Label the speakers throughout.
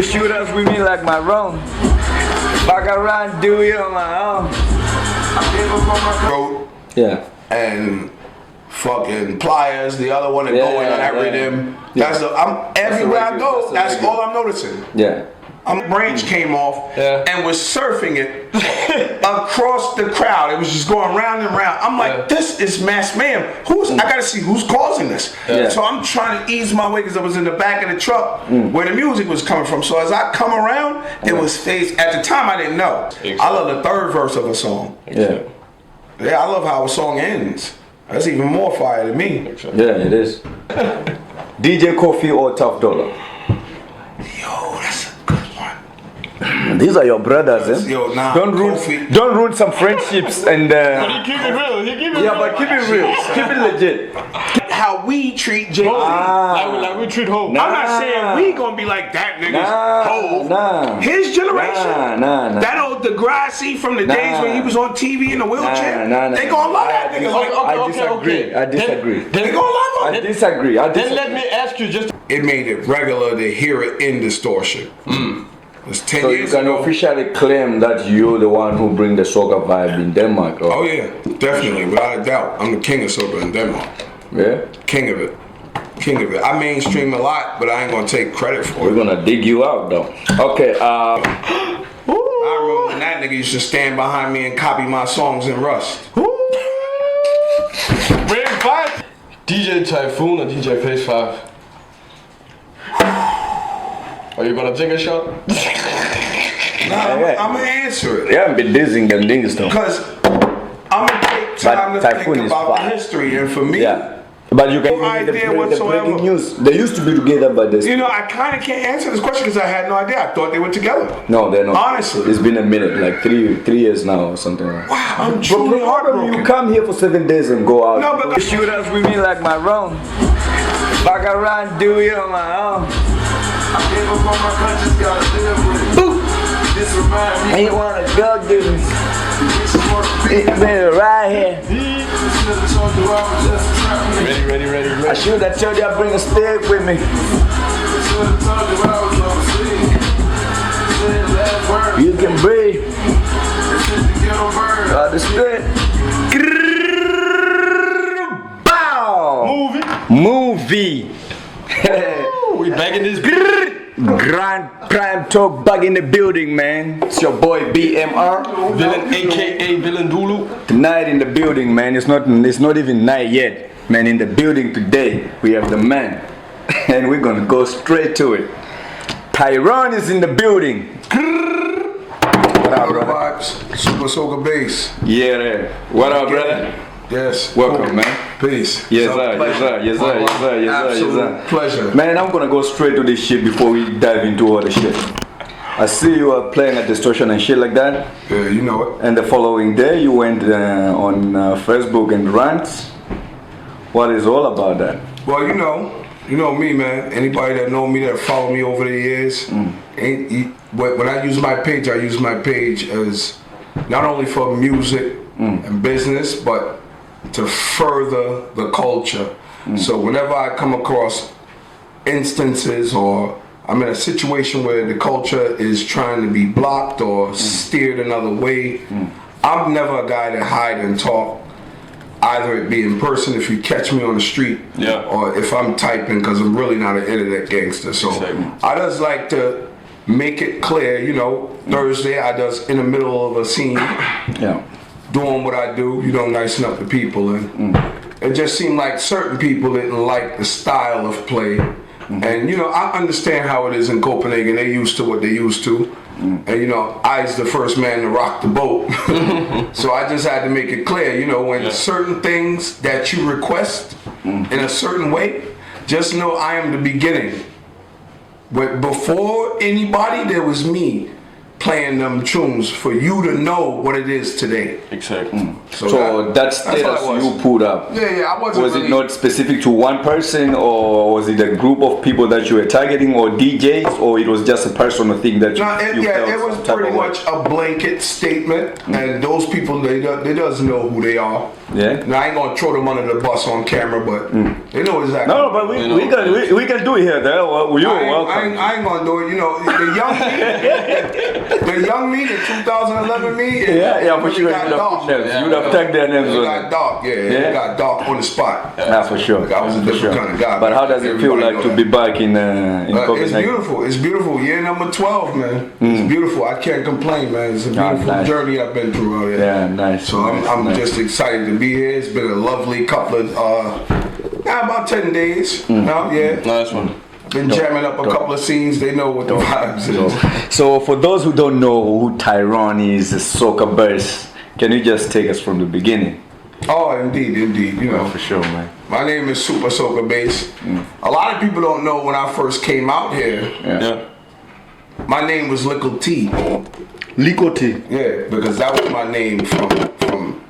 Speaker 1: Shoot us with me like my own. Fuck around, do it on my own. Yeah.
Speaker 2: And fucking Pliers, the other one that go in on that rhythm. That's everywhere I go, that's all I'm noticing.
Speaker 1: Yeah.
Speaker 2: Branch came off and was surfing it across the crowd. It was just going round and round. I'm like, this is mass mayhem. I gotta see who's causing this. So I'm trying to ease my way because I was in the back of the truck where the music was coming from. So as I come around, it was phased. At the time, I didn't know. I love the third verse of a song.
Speaker 1: Yeah.
Speaker 2: Yeah, I love how a song ends. That's even more fire than me.
Speaker 1: Yeah, it is. DJ Kofi or Tough Dollar?
Speaker 2: Yo, that's a good one.
Speaker 1: These are your brothers, eh?
Speaker 2: Yo, nah,
Speaker 1: don't ruin some friendships and.
Speaker 3: But he keep it real.
Speaker 1: But keep it real. Keep it legit.
Speaker 2: How we treat Jay-Z.
Speaker 3: Like we treat Hov.
Speaker 2: I'm not saying we gonna be like that niggas. Hov. His generation. That old Degrassi from the days when he was on TV in a wheelchair. They gonna love that nigga.
Speaker 1: I disagree.
Speaker 2: They gonna love him.
Speaker 1: I disagree.
Speaker 3: Then let me ask you just.
Speaker 2: It made it regular to hear it in Distortion. It's 10 years
Speaker 1: ago. So you can officially claim that you're the one who bring the soca vibe in Denmark.
Speaker 2: Oh yeah, definitely, without a doubt. I'm the king of soca in Denmark.
Speaker 1: Yeah?
Speaker 2: King of it. I mainstream a lot, but I ain't gonna take credit for it.
Speaker 1: We're gonna dig you out though. Okay,
Speaker 2: I remember when that nigga used to stand behind me and copy my songs in Rust.
Speaker 3: Bring five. DJ Typhoon or DJ Phase 5? Are you gonna take a shot?
Speaker 2: I'm gonna answer it.
Speaker 1: Yeah, I'm been dizzying them things though.
Speaker 2: Because I'm gonna take time to think about the history, and for me,
Speaker 1: but you can
Speaker 2: no idea whatsoever.
Speaker 1: The breaking news. They used to be together, but this.
Speaker 2: You know, I kind of can't answer this question because I had no idea. I thought they were together.
Speaker 1: No, they're not.
Speaker 2: Honestly,
Speaker 1: it's been a minute, like three years now or something like that.
Speaker 2: Wow, I'm truly heartbroken.
Speaker 1: You come here for 7 days and go out.
Speaker 2: No, but
Speaker 1: shoot us with me like my own. Fuck around, do it on my own. I ain't wanna go do this. It's been right here.
Speaker 3: Ready.
Speaker 1: I should have told you I'd bring a stick with me. You can breathe. The spirit. Bow. Movie.
Speaker 3: We back in this
Speaker 1: Grand Prime Talk back in the building, man. It's your boy BMR.
Speaker 3: Villain, aka Villain Dulu.
Speaker 1: Tonight in the building, man. It's not even night yet. Man, in the building today, we have the man. And we're gonna go straight to it. Tyrone is in the building. What up, brother?
Speaker 2: Vibes, Supa Soca Bass.
Speaker 1: Yeah, what up, brother?
Speaker 2: Yes.
Speaker 1: Welcome, man.
Speaker 2: Peace.
Speaker 1: Yes, sir.
Speaker 2: Absolute pleasure.
Speaker 1: Man, I'm gonna go straight to this shit before we dive into all the shit. I see you are playing at Distortion and shit like that.
Speaker 2: Yeah, you know it.
Speaker 1: And the following day, you went on Facebook and rants. What is all about that?
Speaker 2: Well, you know me, man. Anybody that know me, that follow me over the years, when I use my page as not only for music and business, but to further the culture. So whenever I come across instances or I'm in a situation where the culture is trying to be blocked or steered another way, I'm never a guy to hide and talk. Either it be in person if you catch me on the street, or if I'm typing, because I'm really not an internet gangster. So I just like to make it clear, Thursday I just in the middle of a scene, doing what I do, nicing up the people. And it just seemed like certain people didn't like the style of play. And I understand how it is in Copenhagen. They used to what they used to. And I's the first man to rock the boat. So I just had to make it clear, when certain things that you request in a certain way, just know I am the beginning. But before anybody, there was me playing them tunes for you to know what it is today.
Speaker 3: Exactly.
Speaker 1: So that status you put up,
Speaker 2: I wasn't.
Speaker 1: Was it not specific to one person, or was it a group of people that you were targeting, or DJs, or it was just a personal thing that you felt?
Speaker 2: It was pretty much a blanket statement, and those people they doesn't know who they are.
Speaker 1: Yeah.
Speaker 2: Now, I ain't gonna throw them under the bus on camera, but they know exactly.
Speaker 1: No, but we can do it here. There, you're welcome.
Speaker 2: I ain't gonna do it. You know, the young me, the 2011 me.
Speaker 1: Yeah, but you would have tagged their names on
Speaker 2: it. Got dark, it got dark on the spot.
Speaker 1: That's for sure.
Speaker 2: Like I was a different kind of guy.
Speaker 1: But how does it feel like to be back in Copenhagen?
Speaker 2: It's beautiful. It's beautiful. Year number 12, man. It's beautiful. I can't complain, man. It's a beautiful journey I've been through out here.
Speaker 1: Yeah, nice.
Speaker 2: So I'm just excited to be here. It's been a lovely couple of about 10 days.
Speaker 3: Nice one.
Speaker 2: Been jamming up a couple of scenes. They know what the vibes is.
Speaker 1: So for those who don't know who Tyrone is, Soca Bass, can you just take us from the beginning?
Speaker 2: Oh, indeed. You know,
Speaker 1: for sure, man.
Speaker 2: My name is Supa Soca Bass. A lot of people don't know when I first came out here.
Speaker 1: Yeah.
Speaker 2: My name was Lickle T.
Speaker 1: Lickle T.
Speaker 2: Yeah, because that was my name from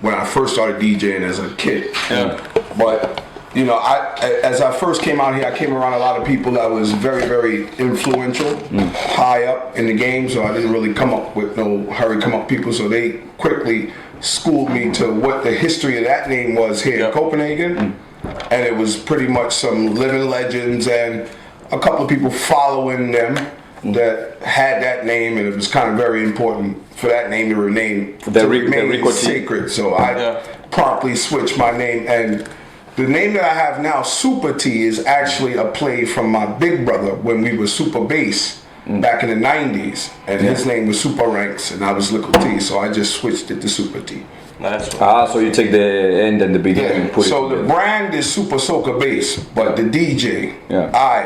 Speaker 2: when I first started DJing as a kid.
Speaker 3: Yeah.
Speaker 2: But you know, as I first came out here, I came around a lot of people that was very, very influential, high up in the game. So I didn't really come up with no come up people. So they quickly schooled me to what the history of that name was here in Copenhagen. And it was pretty much some living legends and a couple of people following them that had that name, and it was kind of very important for that name to remain sacred. So I promptly switched my name, and the name that I have now, Supa T, is actually a play from my big brother when we were Supa Bass back in the 90s, and his name was Supa Ranks and I was Lickle T, so I just switched it to Supa T.
Speaker 3: Nice.
Speaker 1: So you take the end and the beginning and put
Speaker 2: so
Speaker 1: it
Speaker 2: the
Speaker 1: together.
Speaker 2: brand is Supa Soca Bass, but the DJ,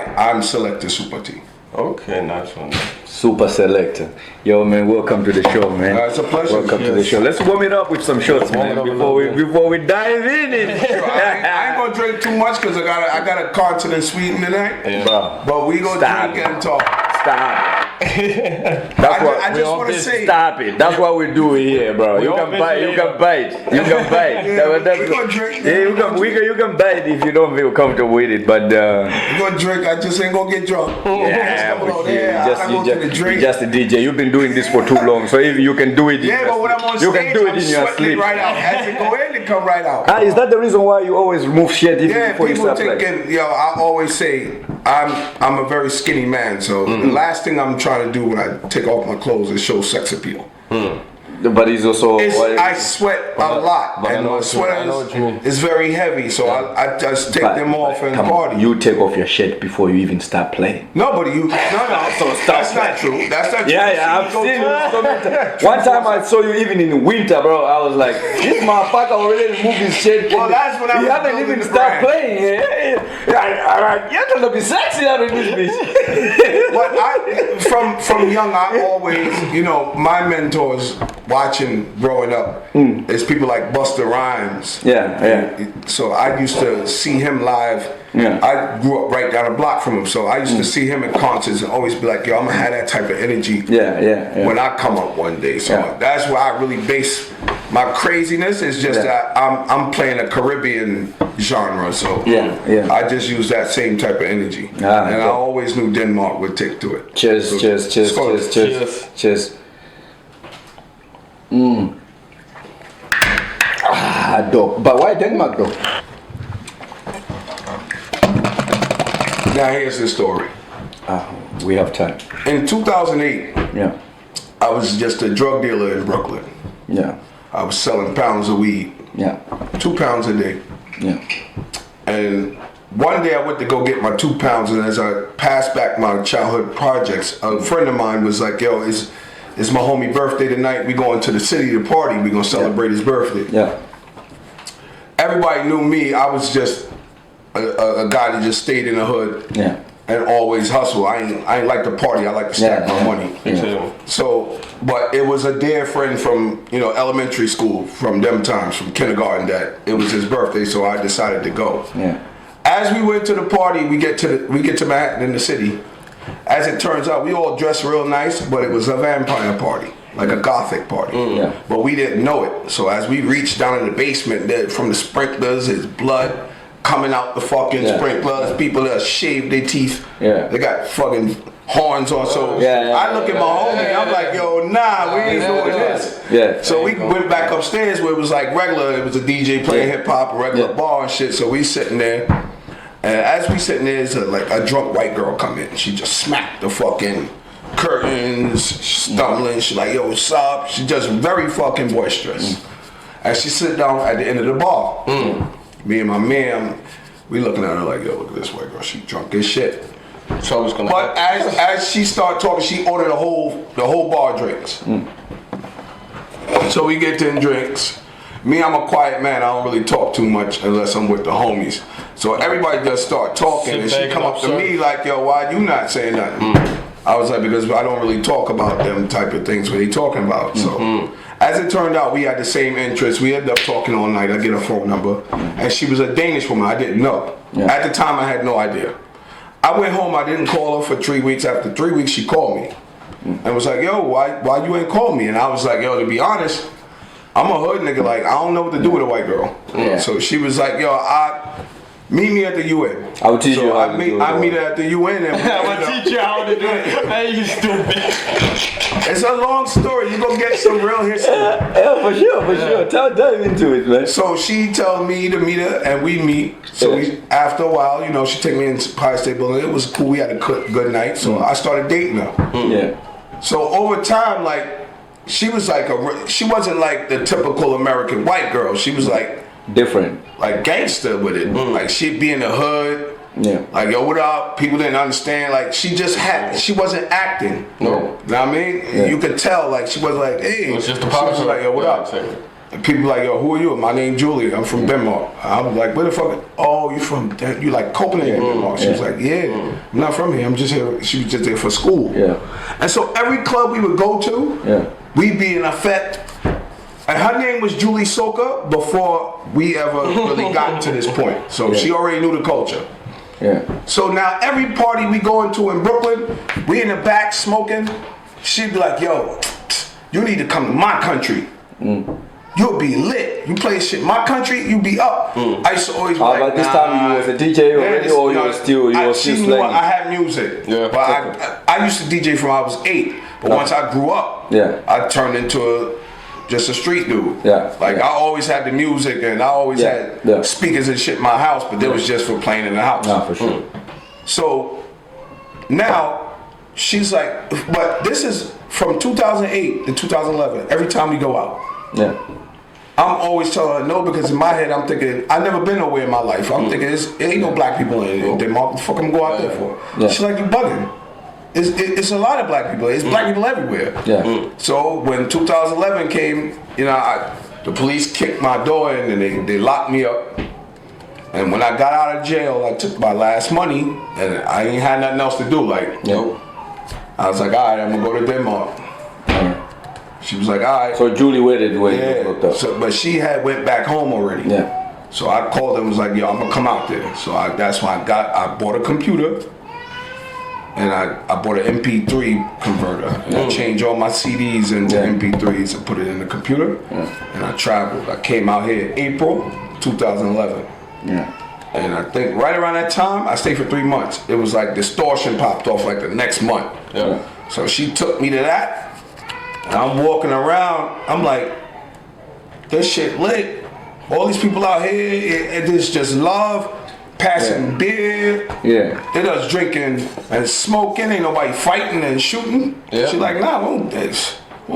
Speaker 2: I'm Selector Supa T.
Speaker 3: Okay, nice one.
Speaker 1: Super Selector. Yo, man, welcome to the show, man.
Speaker 2: It's a pleasure.
Speaker 1: Welcome to the show. Let's warm it up with some shots, man, before we dive in.
Speaker 2: Sure, I ain't gonna drink too much because I got a continent Sweden tonight.
Speaker 1: Bro,
Speaker 2: but we gonna drink and talk.
Speaker 1: Stop.
Speaker 2: I just want to say,
Speaker 1: stop it. That's what we do here, bro. You can bite. You can bite. You can bite.
Speaker 2: We're gonna drink.
Speaker 1: You can bite if you don't feel comfortable with it, but
Speaker 2: we're gonna drink. I just ain't gonna get drunk.
Speaker 1: You're just a DJ. You've been doing this for too long, so if you can do it,
Speaker 2: but when I'm on stage,
Speaker 1: you can do it in your sleep.
Speaker 2: Right out. As it go in, it come right out.
Speaker 1: Is that the reason why you always remove shit before you start playing?
Speaker 2: I always say I'm a very skinny man, so the last thing I'm trying to do when I take off my clothes is show sex appeal.
Speaker 1: But it's also
Speaker 2: I sweat a lot, and my sweater is very heavy, so I just take them off and party.
Speaker 1: You take off your shirt before you even start playing.
Speaker 2: No. So that's not true. That's not true.
Speaker 1: Yeah, I've seen you so many times. One time I saw you even in winter, bro. I was like, this motherfucker already removed his shirt.
Speaker 2: Well, that's when I was
Speaker 1: haven't even started playing. You're gonna be sexy out of this bitch.
Speaker 2: But from young, I always, my mentors watching growing up is people like Busta Rhymes. So I used to see him live. I grew up right down the block from him, so I used to see him in concerts and always be like, yo, I'm gonna have that type of energy when I come up one day. So that's where I really base my craziness, is just that I'm playing a Caribbean genre, so I just use that same type of energy. And I always knew Denmark would take to it.
Speaker 1: Cheers. Dope. But why Denmark though?
Speaker 2: Now here's the story.
Speaker 1: We have time.
Speaker 2: In 2008, I was just a drug dealer in Brooklyn. I was selling pounds of weed. 2 pounds a day. And one day I went to go get my 2 pounds, and as I passed back my childhood projects, a friend of mine was like, yo, it's my homie birthday tonight. We going to the city to party. We gonna celebrate his birthday. Everybody knew me. I was just a guy that just stayed in the hood and always hustle. I ain't like to party. I like to stack my money. So, but it was a dear friend from elementary school, from them times, from kindergarten, that it was his birthday. So I decided to go. As we went to the party, we get to Manhattan in the city. As it turns out, we all dressed real nice, but it was a vampire party, like a gothic party. But we didn't know it. So as we reached down in the basement, from the sprinklers, his blood coming out the fucking sprinklers, people that shaved their teeth. They got fucking horns on. So I look at my homie, I'm like, yo, nah, we ain't doing this.
Speaker 1: Yeah.
Speaker 2: So we went back upstairs where it was like regular. It was a DJ playing hip hop, a regular bar and shit. So we sitting there, and as we sitting there, there's like a drunk white girl come in. She just smacked the fucking curtains, stumbling. She like, yo, what's up? She just very fucking boisterous. And she sit down at the end of the bar. Me and my man, we looking at her like, yo, look at this white girl. She drunk as shit.
Speaker 3: So I was gonna.
Speaker 2: But as she started talking, she ordered the whole bar drinks. So we get 10 drinks. Me, I'm a quiet man. I don't really talk too much unless I'm with the homies. So everybody just start talking, and she come up to me like, yo, why you not saying nothing? I was like, because I don't really talk about them type of things what he talking about. So as it turned out, we had the same interests. We ended up talking all night. I get her phone number, and she was a Danish woman. I didn't know. At the time, I had no idea. I went home. I didn't call her for 3 weeks. After 3 weeks, she called me and was like, yo, why you ain't call me? And I was like, yo, to be honest, I'm a hood nigga. Like, I don't know what to do with a white girl. So she was like, yo, meet me at the UN.
Speaker 1: I will teach you how to do it.
Speaker 2: I meet her at the UN. And
Speaker 3: I'm gonna teach you how to do it. Hey, you stupid.
Speaker 2: It's a long story. You gonna get some real history.
Speaker 1: Yeah, for sure. Dive into it, man.
Speaker 2: So she told me to meet her, and we meet. So after a while, you know, she took me in Empire State Building. It was cool. We had a good night. So I started dating her.
Speaker 1: Yeah.
Speaker 2: So over time, like, she was like she wasn't like the typical American white girl. She was like
Speaker 1: different,
Speaker 2: like gangster with it. Like she'd be in the hood.
Speaker 1: Yeah.
Speaker 2: Like, yo, what up? People didn't understand. Like, she wasn't acting.
Speaker 3: No.
Speaker 2: You know what I mean? Yeah. You could tell, like, she was like, hey.
Speaker 3: It was just
Speaker 2: she was like, yo, what up? And people like, yo, who are you? My name Julie. I'm from Denmark. I was like, where the fuck? Oh, you from, you like Copenhagen, Denmark? She was like, yeah, I'm not from here. I'm just here. She was just there for school.
Speaker 1: Yeah.
Speaker 2: And so every club we would go to, we'd be in effect. And her name was Julie Soca before we ever really got to this point. So she already knew the culture.
Speaker 1: Yeah.
Speaker 2: So now every party we go into in Brooklyn, we in the back smoking. She'd be like, yo, you need to come to my country. You'll be lit. You play shit in my country, you be up. I used to always be like,
Speaker 1: but this time you was a DJ already, or you were still
Speaker 2: she knew I had music.
Speaker 3: Yeah.
Speaker 2: But I used to DJ from I was 8. But once I grew up, I turned into just a street dude.
Speaker 1: Yeah.
Speaker 2: Like I always had the music, and I always had speakers and shit in my house, but that was just for playing in the house.
Speaker 1: No, for sure.
Speaker 2: So now she's like, but this is from 2008 to 2011. Every time we go out, I'm always telling her no, because in my head I'm thinking I never been nowhere in my life. I'm thinking it ain't no black people in Denmark. What the fuck I'm going out there for? She's like, you bugging. It's a lot of black people. It's black people everywhere.
Speaker 1: Yeah.
Speaker 2: So when 2011 came, you know, the police kicked my door in and they locked me up. And when I got out of jail, I took my last money and I ain't had nothing else to do. Like, I was like, all right, I'm gonna go to Denmark. She was like, all right.
Speaker 1: So Julie waited when you hooked up.
Speaker 2: So, but she had went back home already.
Speaker 1: Yeah.
Speaker 2: So I called her and was like, yo, I'm gonna come out there. So that's when I bought a computer. And I bought an MP3 converter. And I changed all my CDs into MP3s and put it in the computer. And I traveled. I came out here in April 2011.
Speaker 1: Yeah.
Speaker 2: And I think right around that time, I stayed for 3 months. It was like Distortion popped off like the next month.
Speaker 3: Yeah.
Speaker 2: So she took me to that. And I'm walking around. I'm like, this shit lit. All these people out here, it is just love. Passing beer, they just drinking and smoking. Ain't nobody fighting and shooting. She's like, nah, we'll do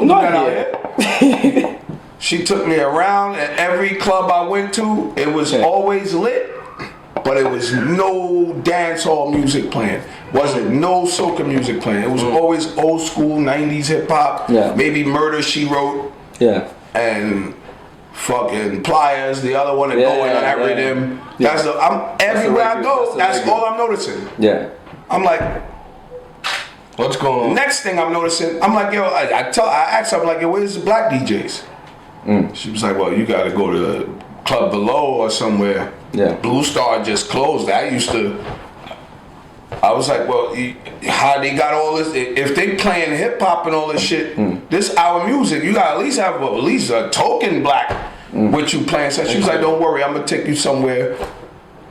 Speaker 2: that out here. She took me around, and every club I went to, it was always lit, but it was no dance hall music playing. Wasn't no soca music playing. It was always old school 90s hip hop. Maybe Murder She Wrote. And fucking Pliers, the other one that go in on that rhythm. That's everywhere I go, that's all I'm noticing.
Speaker 1: Yeah.
Speaker 2: I'm like,
Speaker 3: what's going on?
Speaker 2: Next thing I'm noticing, I'm like, yo, I asked her, I'm like, yo, where's the black DJs? She was like, well, you gotta go to the Club Below or somewhere. Blue Star just closed. I was like, well, how they got all this? If they playing hip hop and all this shit, this our music. You got to have at least a token black with you playing. So she was like, don't worry, I'm gonna take you somewhere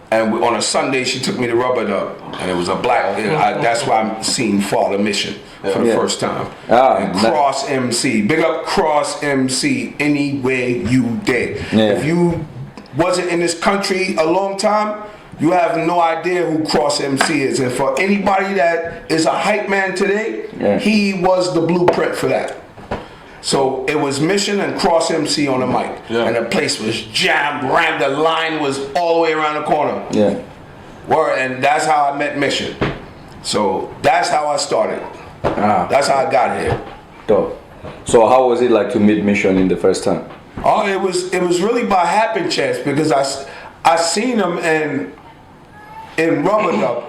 Speaker 2: And on a Sunday, she took me to Rubber Dub, and it was a black. That's why I'm seeing Father Mission for the first time. And Cross MC, big up Cross MC anywhere you did. If you wasn't in this country a long time, you have no idea who Cross MC is. And for anybody that is a hype man today, he was the blueprint for that. So it was Mission and Cross MC on the mic. And the place was jammed, rammed, the line was all the way around the corner. And that's how I met Mission. So that's how I started. That's how I got here.
Speaker 1: Dope. So how was it like to meet Mission in the first time?
Speaker 2: Oh, it was really by happen chance because I seen him in Rubber Dub,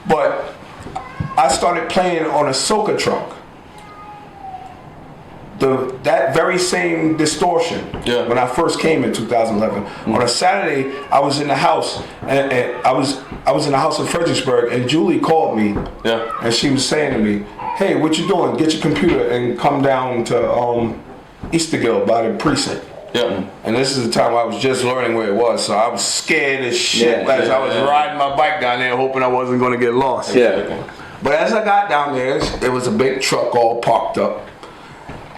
Speaker 2: but I started playing on a soca truck. That very same Distortion when I first came in 2011. On a Saturday, I was in the house, and I was in the house in Fredericksburg, and Julie called me, and she was saying to me, "Hey, what you doing? Get your computer and come down to Eastergill by the precinct." And this is the time I was just learning where it was, so I was scared as shit as I was riding my bike down there, hoping I wasn't going to get lost. But as I got down there, it was a big truck all parked up.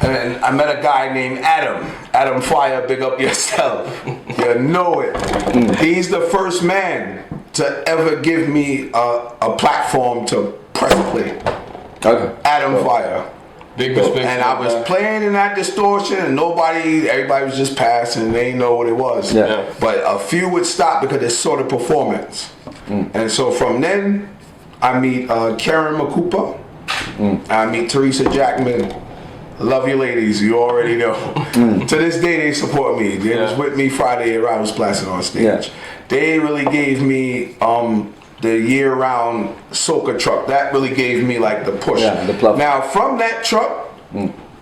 Speaker 2: And I met a guy named Adam. Adam Fire, big up yourself. You know it. He's the first man to ever give me a platform to press play. Adam Fire.
Speaker 3: Big respect.
Speaker 2: And I was playing in that Distortion and everybody was just passing and they didn't know what it was. But a few would stop because they saw the performance. And so from then, I meet Karen Makupa. I meet Teresa Jackman. Love you ladies, you already know. To this day they support me. They was with me Friday at Rivals Placid on stage. They really gave me the year-round soca truck. That really gave me like the push. Now from that truck,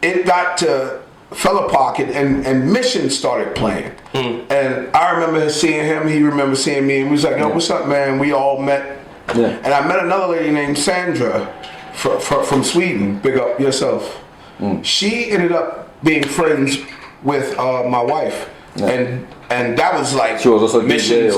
Speaker 2: it got to Fella Pocket and Mission started playing. And I remember seeing him, he remember seeing me, and we was like, yo, what's up, man? We all met. And I met another lady named Sandra from Sweden. Big up yourself. She ended up being friends with my wife, and that was like
Speaker 1: she was also
Speaker 2: Mission's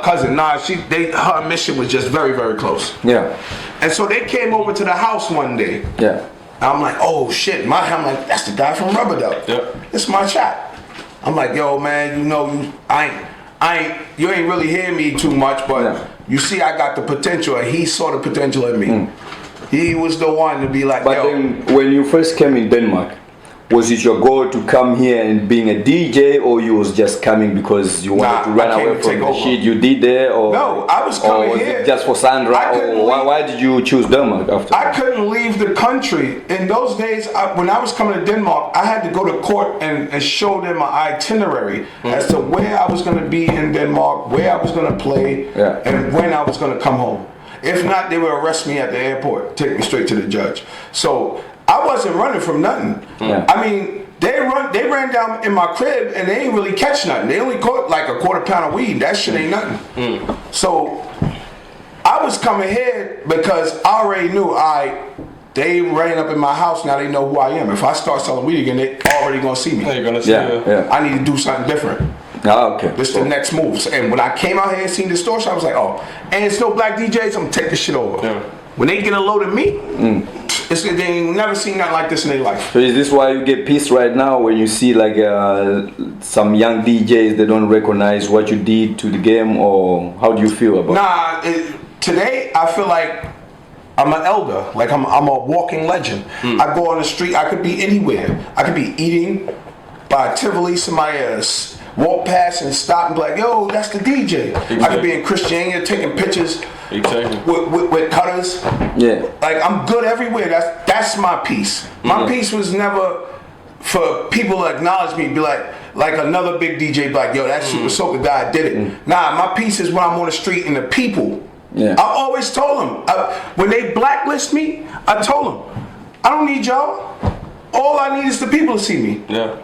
Speaker 2: cousin. Nah, her Mission was just very, very close. And so they came over to the house one day. And I'm like, oh shit, I'm like, that's the guy from Rubber Dub. It's my shot. I'm like, yo man, you know, you ain't really hearing me too much, but you see I got the potential, and he saw the potential in me. He was the one to be like,
Speaker 1: but then when you first came in Denmark, was it your goal to come here and being a DJ, or you was just coming because you wanted to run away from the shit you did there? Or
Speaker 2: no, I was coming
Speaker 1: was
Speaker 2: here
Speaker 1: it just for Sandra? Or why did you choose Denmark after?
Speaker 2: I couldn't leave the country. In those days, when I was coming to Denmark, I had to go to court and show them an itinerary as to where I was going to be in Denmark, where I was going to play, and when I was going to come home. If not, they would arrest me at the airport, take me straight to the judge. So I wasn't running from nothing. I mean, they ran down in my crib and they ain't really catch nothing. They only caught like a quarter pound of weed. That shit ain't nothing. So I was coming here because I already knew they ran up in my house. Now they know who I am. If I start selling weed again, they already gonna see me.
Speaker 3: They're gonna see you.
Speaker 2: I need to do something different. This is the next move. And when I came out here and seen Distortion, I was like, oh, and it's no black DJs, I'm gonna take this shit over. When they get a load of me, they ain't never seen nothing like this in their life.
Speaker 1: So is this why you get pissed right now when you see like some young DJs, they don't recognize what you did to the game, or how do you feel about it?
Speaker 2: Today I feel like I'm an elder, like I'm a walking legend. I go on the street, I could be anywhere. I could be eating by Tivoli, somebody else. Walk past and stop and be like, yo, that's the DJ. I could be in Christiania taking pictures with cutters. Like I'm good everywhere. That's my piece. My piece was never for people to acknowledge me, be like another big DJ, be like, yo, that Supa Soca guy did it. Nah, my piece is when I'm on the street and the people. I always told them, when they blacklist me, I told them, I don't need y'all. All I need is the people to see me.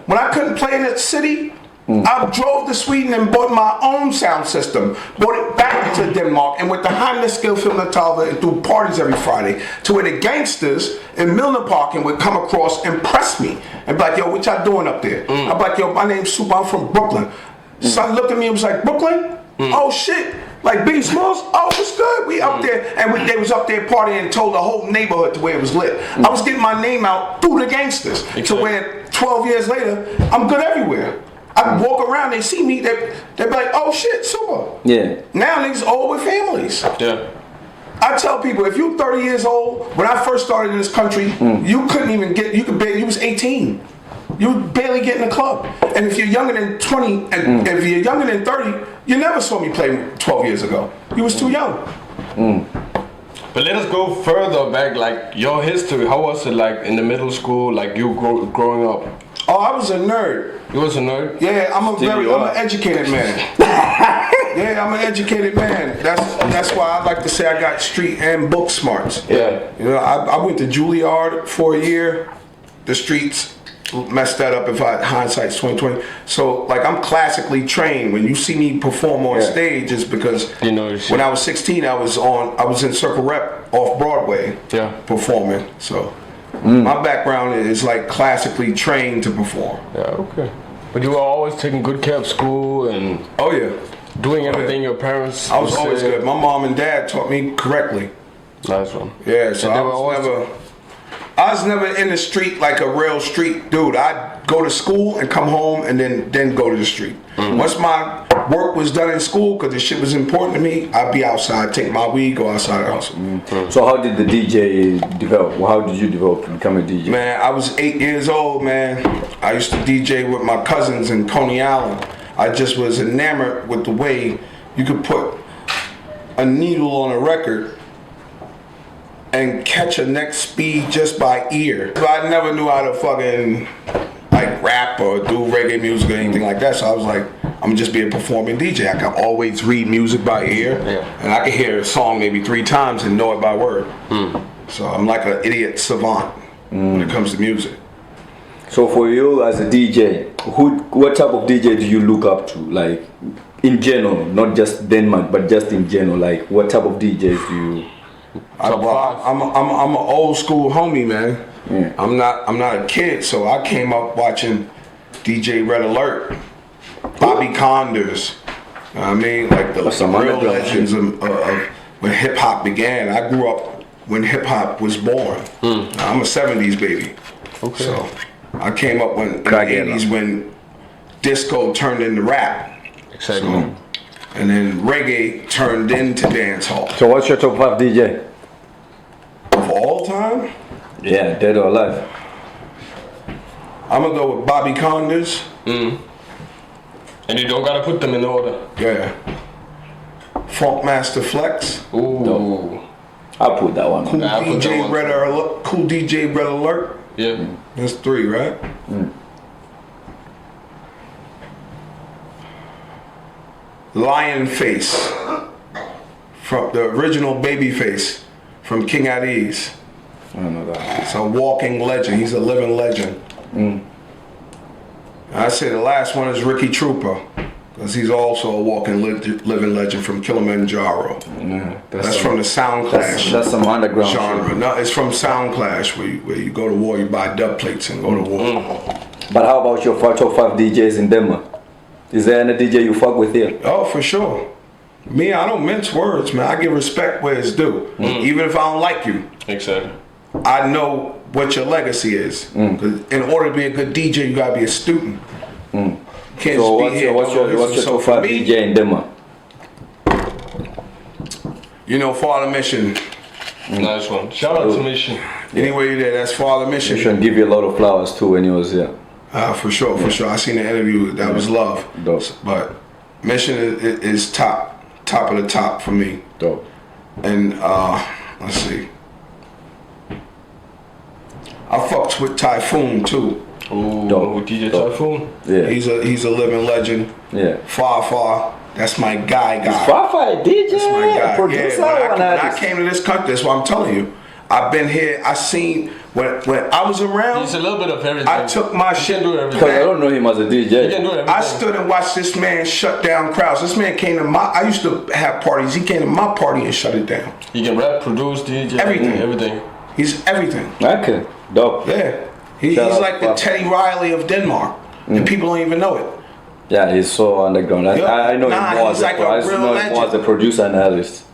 Speaker 2: When I couldn't play in that city, I drove to Sweden and bought my own sound system, brought it back to Denmark, and with the Handelsskill Film Natalva and threw parties every Friday to where the gangsters in Milner Park would come across and press me and be like, yo, what y'all doing up there? I'm like, yo, my name's Supa, I'm from Brooklyn. Son looked at me and was like, Brooklyn? Oh shit, Like B Smalls, oh, it's good. We up there, and they was up there partying and told the whole neighborhood the way it was lit. I was getting my name out through the gangsters. To where 12 years later, I'm good everywhere. I walk around, they see me, they be like, oh shit, Supa.
Speaker 1: Yeah.
Speaker 2: Now niggas all with families.
Speaker 3: Yeah.
Speaker 2: I tell people, if you 30 years old, when I first started in this country, you couldn't even get, you was 18. You would barely get in the club. And if you're younger than 20, and if you're younger than 30, you never saw me play 12 years ago. You was too young.
Speaker 3: But let us go further back, like your history. How was it like in the middle school, like you growing up?
Speaker 2: Oh, I was a nerd.
Speaker 3: You was a nerd?
Speaker 2: Yeah, I'm an educated man. Yeah, I'm an educated man. That's why I like to say I got street and book smarts.
Speaker 3: Yeah.
Speaker 2: You know, I went to Juilliard for a year. The streets messed that up. If hindsight's 2020. So like I'm classically trained. When you see me perform on stage, it's because when I was 16, I was in Circle Rep off Broadway performing. So my background is like classically trained to perform.
Speaker 3: Yeah, okay. But you were always taking good care of school and doing everything your parents.
Speaker 2: I was always good. My mom and dad taught me correctly.
Speaker 3: Nice one.
Speaker 2: Yeah, so I was never in the street like a real street dude. I'd go to school and come home and then go to the street. Once my work was done in school, because the shit was important to me, I'd be outside, take my weed, go outside the house.
Speaker 1: So how did the DJ develop? How did you develop to become a DJ?
Speaker 2: Man, I was 8 years old, man. I used to DJ with my cousins in Coney Island. I just was enamored with the way you could put a needle on a record and catch a neck speed just by ear. So I never knew how to fucking like rap or do reggae music or anything like that. So I was like, I'm gonna just be a performing DJ. I can always read music by ear, and I can hear a song maybe 3 times and know it by word. So I'm like an idiot savant when it comes to music.
Speaker 1: So for you as a DJ, what type of DJ do you look up to? Like in general, not just Denmark, but just in general. Like what type of DJs do you?
Speaker 2: I'm an old school homie, man. Yeah. I'm not a kid, so I came up watching DJ Red Alert, Bobby Condors. You know what I mean, like the real legends of when hip hop began. I grew up when hip hop was born. I'm a '70s baby. Okay. So I came up in the '80s when disco turned into rap.
Speaker 3: Exactly.
Speaker 2: So, and then reggae turned into dance hall.
Speaker 1: So what's your top 5 DJ?
Speaker 2: Of all time?
Speaker 1: Yeah, dead or alive.
Speaker 2: I'm gonna go with Bobby Condors.
Speaker 3: And you don't gotta put them in order.
Speaker 2: Yeah. Funk Master Flex.
Speaker 3: Ooh.
Speaker 1: No. I'll put that one on.
Speaker 2: Cool DJ Red Alert.
Speaker 3: Yeah.
Speaker 2: That's 3, right? Lion Face, from the original Babyface from King Addies.
Speaker 1: I don't know that.
Speaker 2: It's a walking legend. He's a living legend. I say the last one is Ricky Trooper, because he's also a walking living legend from Kilimanjaro. That's from the Sound Clash.
Speaker 1: That's some underground
Speaker 2: genre.
Speaker 1: Shit.
Speaker 2: No, it's from Sound Clash, where you go to war, you buy dub plates and go to war.
Speaker 1: But how about your top 5 DJs in Denmark? Is there any DJ you fuck with here?
Speaker 2: Oh, for sure. Me, I don't mince words, man. I give respect where it's due. Even if I don't like you.
Speaker 3: Exactly.
Speaker 2: I know what your legacy is. 'Cause in order to be a good DJ, you gotta be a student. You can't
Speaker 1: So
Speaker 2: just be here.
Speaker 1: what's your top 5 DJ in Denmark?
Speaker 2: You know, Father Mission.
Speaker 3: Nice one. Shout out to Mission.
Speaker 2: Anywhere you there, that's Father Mission.
Speaker 1: Mission give you a lot of flowers too when he was here.
Speaker 2: For sure. I seen the interview. That was love.
Speaker 1: Dope.
Speaker 2: But Mission is top of the top for me.
Speaker 1: Dope.
Speaker 2: And let's see. I fucked with Typhoon too.
Speaker 3: Ooh,
Speaker 1: Dope.
Speaker 3: DJ
Speaker 1: Dope.
Speaker 3: Typhoon.
Speaker 1: Yeah.
Speaker 2: He's a living legend.
Speaker 1: Yeah.
Speaker 2: Far. That's my guy.
Speaker 1: Far DJ.
Speaker 2: That's my guy.
Speaker 1: Producer.
Speaker 2: When I came to this country, that's what I'm telling you. I've been here. I seen when I was around.
Speaker 3: He's a little bit of everything.
Speaker 2: I took my shit.
Speaker 3: He can do everything.
Speaker 1: Because I don't know him as a DJ.
Speaker 3: He can do everything.
Speaker 2: I stood and watched this man shut down crowds. This man came to I used to have parties. He came to my party and shut it down.
Speaker 3: He can rap, produce, DJ, everything.
Speaker 2: He's everything.
Speaker 1: Okay. Dope.
Speaker 2: Yeah. He's like the Teddy Riley of Denmark. And people don't even know it.
Speaker 1: Yeah, he's so underground. I know him more as
Speaker 2: he's like a real
Speaker 1: more
Speaker 2: legend.
Speaker 1: as a producer and artist.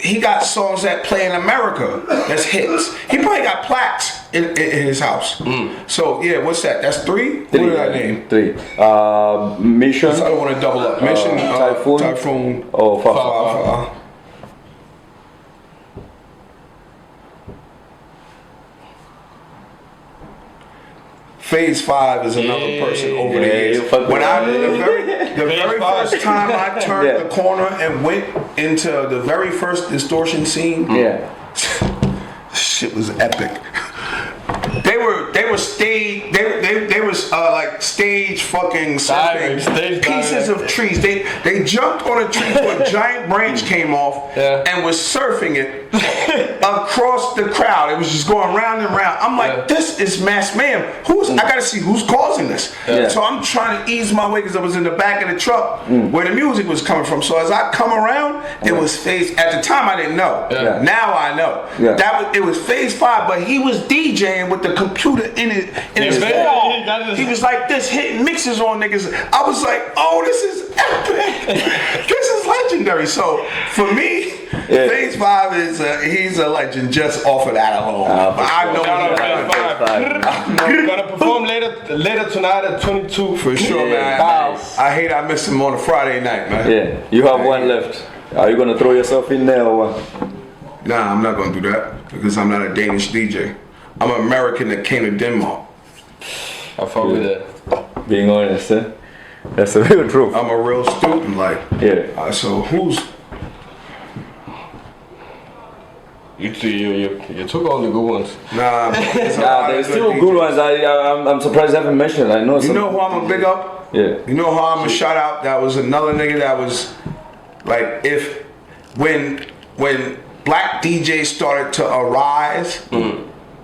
Speaker 2: He got songs that play in America. That's hits. He probably got plaques in his house. So yeah, what's that? That's three? What did I name?
Speaker 1: 3. Mission.
Speaker 2: I don't want to double up. Mission,
Speaker 1: Typhoon.
Speaker 2: Typhoon.
Speaker 1: Oh, Fa.
Speaker 2: Phase 5 is another person over the years. When the very first time I turned the corner and went into the very first Distortion scene, shit was epic. They were stage. They was like stage fucking surfing pieces of trees. They jumped on a tree where a giant branch came off and was surfing it across the crowd. It was just going round and round. I'm like, this is mass mayhem. I gotta see who's causing this. So I'm trying to ease my way because I was in the back of the truck where the music was coming from. So as I come around, it was Phase. At the time, I didn't know. Now I know. It was Phase 5, but he was DJing with the computer in his wall. He was like this, hitting mixes on niggas. I was like, oh, this is epic. This is legendary. So for me, Phase 5 is he's a legend just off of that alone. But I know
Speaker 3: You're gonna perform later tonight at 22.
Speaker 2: for sure, man. I hate I missed him on a Friday night, man.
Speaker 1: Yeah, you have one left. Are you gonna throw yourself in there or what?
Speaker 2: Nah, I'm not gonna do that because I'm not a Danish DJ. I'm an American that came to Denmark.
Speaker 3: I fuck with that.
Speaker 1: Being honest, that's the real truth.
Speaker 2: I'm a real student, like. So who's?
Speaker 3: You took all the good ones.
Speaker 2: Nah,
Speaker 1: there's still good ones. I'm surprised I haven't mentioned. I know.
Speaker 2: You know who I'm a big up?
Speaker 1: Yeah.
Speaker 2: You know how I'm a shout out? That was another nigga that was like, when black DJs started to arise,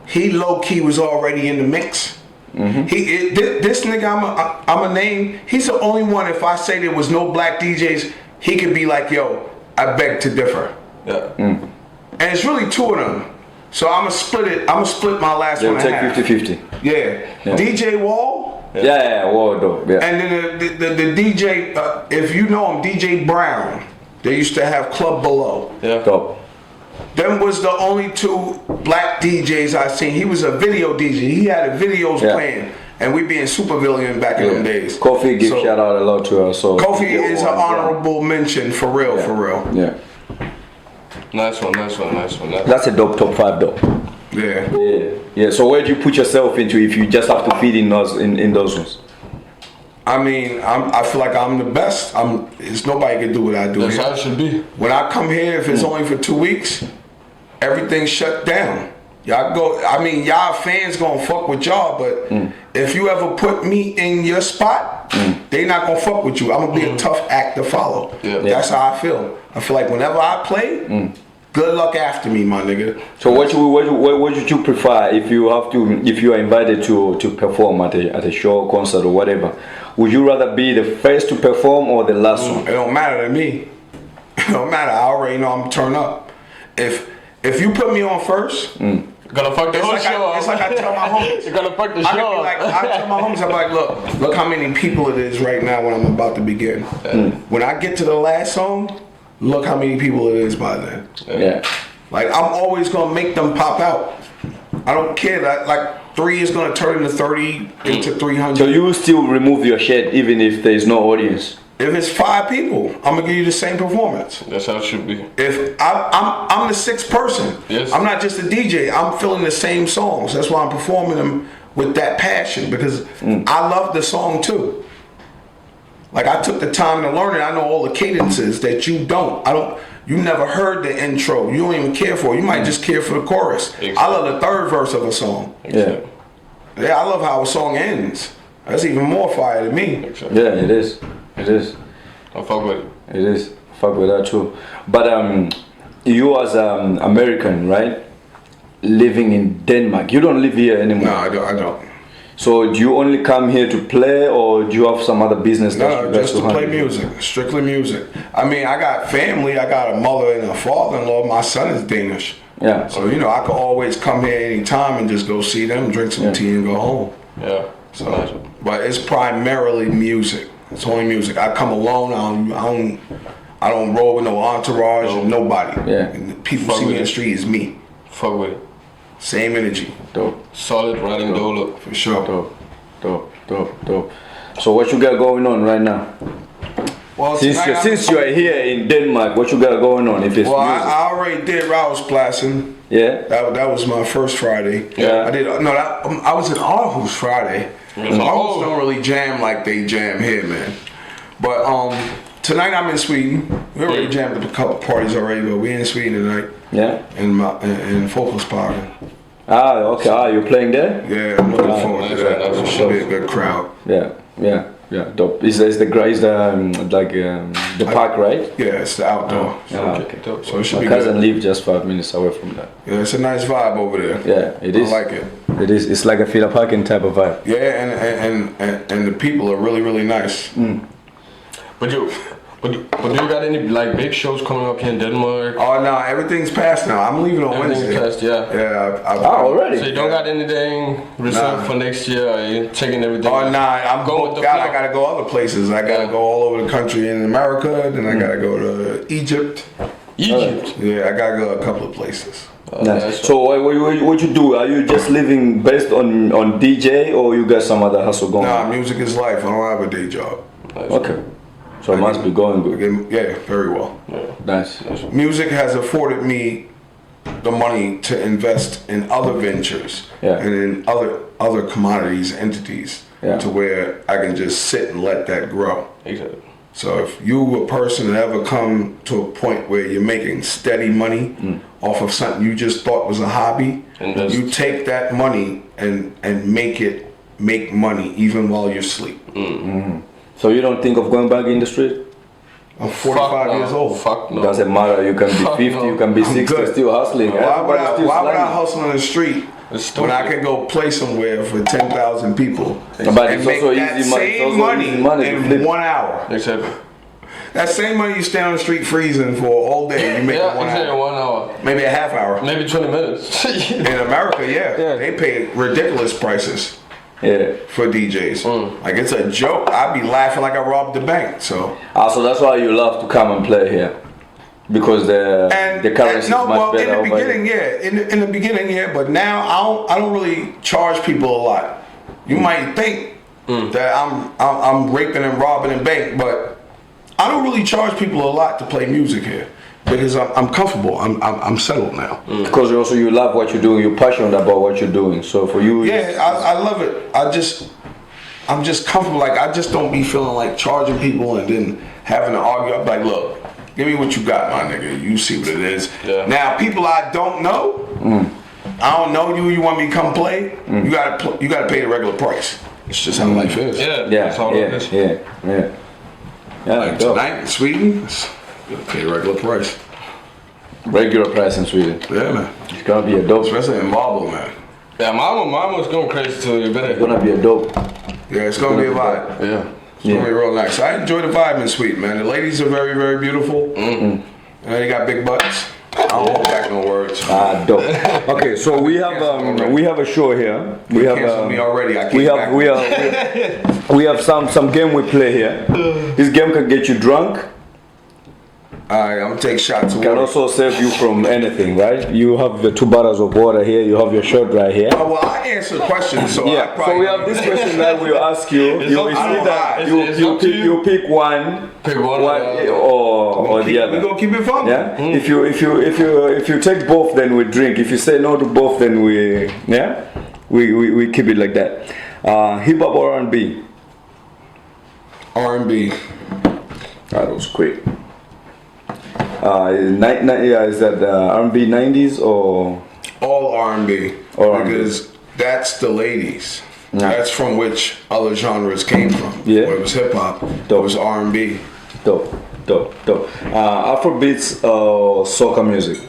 Speaker 2: he low key was already in the mix. This nigga I'm a name. He's the only one. If I say there was no black DJs, he could be like, yo, I beg to differ. And it's really 2 of them. So I'ma split it. I'ma split my last one.
Speaker 1: They'll take 50-50.
Speaker 2: Yeah. DJ Wall.
Speaker 1: Yeah, Wall though. Yeah.
Speaker 2: And then the DJ, if you know him, DJ Brown. They used to have Club Below.
Speaker 1: Top.
Speaker 2: Them was the only 2 black DJs I seen. He was a video DJ. He had videos playing. And we being Supervillain back in them days.
Speaker 1: Kofi gives shout out a lot to us. So
Speaker 2: Kofi is an honorable mention for real, for real.
Speaker 1: Yeah.
Speaker 3: Nice one.
Speaker 1: That's a dope top 5 though.
Speaker 2: Yeah.
Speaker 1: So where do you put yourself into if you just have to feed in those ones?
Speaker 2: I mean, I feel like I'm the best. There's nobody can do what I do.
Speaker 3: That's
Speaker 2: here.
Speaker 3: how it should be.
Speaker 2: When I come here, if it's only for 2 weeks, everything's shut down. Y'all fans gonna fuck with y'all, but if you ever put me in your spot, they not gonna fuck with you. I'm gonna be a tough act to follow. That's how I feel. I feel like whenever I play, good luck after me, my nigga.
Speaker 1: So what would you prefer if you are invited to perform at a show, concert, or whatever? Would you rather be the first to perform or the last one?
Speaker 2: It don't matter to me. It don't matter. I already know I'm turn up. If you put me on first.
Speaker 3: Gonna fuck the whole show.
Speaker 2: It's like I tell my homies.
Speaker 3: You're gonna fuck the show.
Speaker 2: I tell my homies, I'm like, look how many people it is right now when I'm about to begin. When I get to the last song, look how many people it is by then. Like I'm always gonna make them pop out. I don't care. Like 3 is gonna turn into 30 into 300.
Speaker 1: So you still remove your shirt even if there is no audience?
Speaker 2: If it's 5 people, I'm gonna give you the same performance.
Speaker 3: That's how it should be.
Speaker 2: If I'm the 6th person, I'm not just a DJ. I'm feeling the same songs. That's why I'm performing them with that passion because I love the song too. Like I took the time to learn it. I know all the cadences that you don't. You never heard the intro. You don't even care for it. You might just care for the chorus. Exactly. I love the 3rd verse of a song.
Speaker 3: Exactly.
Speaker 2: Yeah, I love how a song ends. That's even more fire to me.
Speaker 3: Exactly.
Speaker 1: Yeah, it is. It is.
Speaker 3: I fuck with it.
Speaker 1: It is. Fuck with that too. But you as American, right? Living in Denmark. You don't live here anymore.
Speaker 2: No, I don't.
Speaker 1: So do you only come here to play or do you have some other business?
Speaker 2: No, just to play music. Strictly music. I mean, I got family. I got a mother and a father-in-law. My son is Danish.
Speaker 1: Yeah.
Speaker 2: So, I could always come here anytime and just go see them, drink some tea and go home.
Speaker 3: Yeah.
Speaker 2: So, but it's primarily music. It's only music. I come alone. I don't roll with no entourage or nobody.
Speaker 1: Yeah.
Speaker 2: And the people see me in the street is me.
Speaker 3: Fuck with it.
Speaker 2: Same energy.
Speaker 1: Dope.
Speaker 3: Solid riding dolo.
Speaker 2: For sure.
Speaker 1: Dope. So what you got going on right now?
Speaker 2: Well,
Speaker 1: Since you are here in Denmark, what you got going on? If it's
Speaker 2: well,
Speaker 1: music.
Speaker 2: I already did Rousplassin.
Speaker 1: Yeah.
Speaker 2: That was my first Friday.
Speaker 1: Yeah.
Speaker 2: I was in Aarhus Friday. Aarhus don't really jam like they jam here, man. But tonight I'm in Sweden. We already jammed at a couple parties already, but we in Sweden tonight.
Speaker 1: Yeah.
Speaker 2: In Focusparken.
Speaker 1: Okay. You're playing there?
Speaker 2: Yeah, I'm looking forward to that. That should be a good crowd.
Speaker 1: Yeah. Dope. Is the park, right?
Speaker 2: Yeah, it's the outdoor.
Speaker 1: Okay.
Speaker 2: So it should
Speaker 1: My
Speaker 2: be
Speaker 1: cousin
Speaker 2: good.
Speaker 1: lives just 5 minutes away from that.
Speaker 2: Yeah, it's a nice vibe over there.
Speaker 1: Yeah, it is.
Speaker 2: I like it.
Speaker 1: It is. It's like a Fila Parking type of vibe.
Speaker 2: Yeah, and the people are really, really nice.
Speaker 3: But do you got any like big shows coming up here in Denmark?
Speaker 2: Oh no, everything's passed now. I'm leaving on
Speaker 3: Everything's
Speaker 2: Wednesday.
Speaker 3: passed, yeah.
Speaker 2: Yeah.
Speaker 1: Already?
Speaker 3: So you don't got anything reserved for next year? Or you taking everything?
Speaker 2: Oh nah, I'm
Speaker 3: going
Speaker 2: booked out. I gotta go other places. I gotta go all over the country in America. Then I gotta go to Egypt.
Speaker 3: Egypt.
Speaker 2: Yeah, I gotta go a couple of places.
Speaker 1: Nice. So what you do? Are you just living based on DJ, or you got some other hustle going
Speaker 2: Nah,
Speaker 1: on?
Speaker 2: music is life. I don't have a day job.
Speaker 1: Okay. So it must be going good.
Speaker 2: Yeah, very well.
Speaker 1: Nice.
Speaker 2: Music has afforded me the money to invest in other ventures and in other commodities, entities, to where I can just sit and let that grow.
Speaker 3: Exactly.
Speaker 2: So if you a person that ever come to a point where you're making steady money off of something you just thought was a hobby, you take that money and make money even while you're asleep.
Speaker 1: So you don't think of going back in the street?
Speaker 2: I'm 45 years old.
Speaker 3: Fuck no.
Speaker 1: Doesn't matter. You can be 50, you can be 60,
Speaker 2: good.
Speaker 1: still hustling.
Speaker 2: Why would
Speaker 1: Everybody's
Speaker 2: I hustle on the street when I can go play somewhere for 10,000 people
Speaker 1: But
Speaker 2: and
Speaker 1: it's
Speaker 2: make
Speaker 1: also
Speaker 2: that
Speaker 1: easy money.
Speaker 2: same
Speaker 1: It's also easy money to
Speaker 2: in
Speaker 1: flip.
Speaker 2: 1 hour?
Speaker 3: Exactly.
Speaker 2: That same money you stand on the street freezing for all day, you make it 1
Speaker 3: exactly.
Speaker 2: hour.
Speaker 3: 1 hour.
Speaker 2: Maybe a half hour.
Speaker 3: Maybe 20 minutes.
Speaker 2: In America, they pay ridiculous prices for DJs. Like it's a joke. I'd be laughing like I robbed the bank. So
Speaker 1: that's why you love to come and play here, because the currency is much better.
Speaker 2: In the beginning, in the beginning, but now I don't really charge people a lot. You might think that I'm raping and robbing and bank, but I don't really charge people a lot to play music here. Because I'm comfortable. I'm settled now.
Speaker 1: Because also you love what you're doing. You're passionate about what you're doing. So for you,
Speaker 2: I love it. I'm just comfortable. Like I just don't be feeling like charging people and then having to argue. I'm like, look, give me what you got, my nigga. You see what it is. Yeah. Now, people I don't know, I don't know you. You want me to come play? You gotta pay the regular price. It's just how life is.
Speaker 3: That's how it is.
Speaker 2: Like tonight in Sweden. You gotta pay a regular price.
Speaker 1: Regular price in Sweden.
Speaker 2: Yeah, man.
Speaker 1: It's gonna be a dope.
Speaker 2: Especially in Marble, man.
Speaker 3: Yeah, mama's going crazy too. You better.
Speaker 1: It's gonna be a dope.
Speaker 2: Yeah, it's gonna be a vibe.
Speaker 3: Yeah.
Speaker 2: It's gonna be real nice. I enjoy the vibe in Sweden, man. The ladies are very, very beautiful. And they got big butts. I don't hold back no words.
Speaker 1: Dope. Okay, so we have a show here. We have
Speaker 2: canceled me already. I
Speaker 1: we have some game we play here. This game can get you drunk.
Speaker 2: Alright, I'm gonna take shots of
Speaker 1: Can
Speaker 2: water.
Speaker 1: also save you from anything, right? You have the 2 bottles of water here. You have your shot right here.
Speaker 2: Oh, well, I answer questions, so I probably...
Speaker 1: So we have this question that we'll ask you. You pick one.
Speaker 3: Pick one
Speaker 1: or the other.
Speaker 2: We're gonna keep it fun.
Speaker 1: Yeah. If you take both, then we drink. If you say no to both, then we keep it like that. Hip hop or R&B?
Speaker 2: R&B.
Speaker 1: That was quick. Is that R&B 90s or?
Speaker 2: All R&B. Because that's the ladies.
Speaker 1: Yeah.
Speaker 2: That's from which other genres came from.
Speaker 1: Yeah.
Speaker 2: When it was hip hop, it was R&B.
Speaker 1: Dope. Afrobeats or soca music?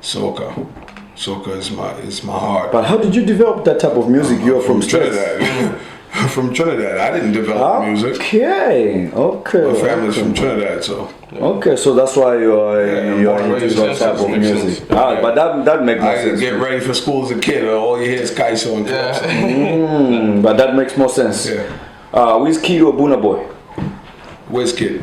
Speaker 2: Soca. Soca is my heart.
Speaker 1: But how did you develop that type of music? You're from
Speaker 2: Trinidad. From Trinidad. I didn't develop music.
Speaker 1: Okay.
Speaker 2: My family's from Trinidad, so.
Speaker 1: Okay, so that's why you're into that type of music. But that makes more sense.
Speaker 2: I get ready for school as a kid. All you hear is Kaiso and
Speaker 1: but that makes more sense.
Speaker 2: Yeah.
Speaker 1: Whiskey or Buna Boy?
Speaker 2: Wizkid.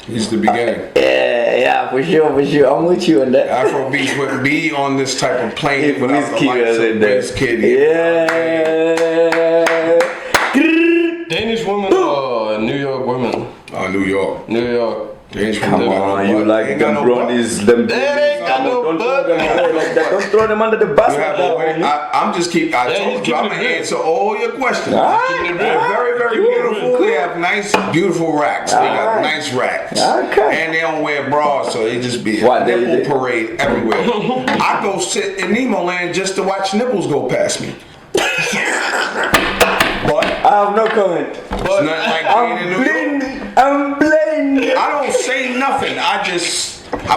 Speaker 2: He's the beginning.
Speaker 1: Yeah, for sure. I'm with you on that.
Speaker 2: Afrobeats wouldn't be on this type of plane
Speaker 1: If
Speaker 2: without the
Speaker 1: Whiskey
Speaker 2: likes
Speaker 1: was
Speaker 2: of
Speaker 1: in there.
Speaker 2: Wizkid.
Speaker 1: Yeah.
Speaker 3: Danish woman or New York woman?
Speaker 2: New York.
Speaker 3: New York.
Speaker 2: Danish
Speaker 1: Come
Speaker 2: women got no
Speaker 1: on, you
Speaker 2: butt.
Speaker 1: like
Speaker 2: Ain't got
Speaker 1: them
Speaker 2: no
Speaker 1: brownies,
Speaker 2: butt.
Speaker 1: them.
Speaker 3: They ain't got no
Speaker 1: Don't throw
Speaker 3: butt.
Speaker 1: them away like that. Don't throw them under the bus
Speaker 2: You
Speaker 1: like
Speaker 2: have
Speaker 1: that.
Speaker 2: no way.
Speaker 1: homie.
Speaker 2: I'm just keep. I
Speaker 3: Yeah,
Speaker 2: told
Speaker 3: he's
Speaker 2: you I'm
Speaker 3: keeping
Speaker 2: gonna
Speaker 3: it real.
Speaker 2: answer all your questions.
Speaker 1: Alright.
Speaker 2: They're very, very beautiful. They have nice, beautiful racks. They got
Speaker 1: Alright.
Speaker 2: nice racks.
Speaker 1: Okay.
Speaker 2: And they don't wear bras, so they just be a
Speaker 1: What, they-
Speaker 2: nipple parade everywhere. I go sit in Nemo Land just to watch nipples go past me. But
Speaker 1: I have no comment.
Speaker 2: it's nothing like being in New York.
Speaker 1: I'm blind.
Speaker 2: I don't say nothing. I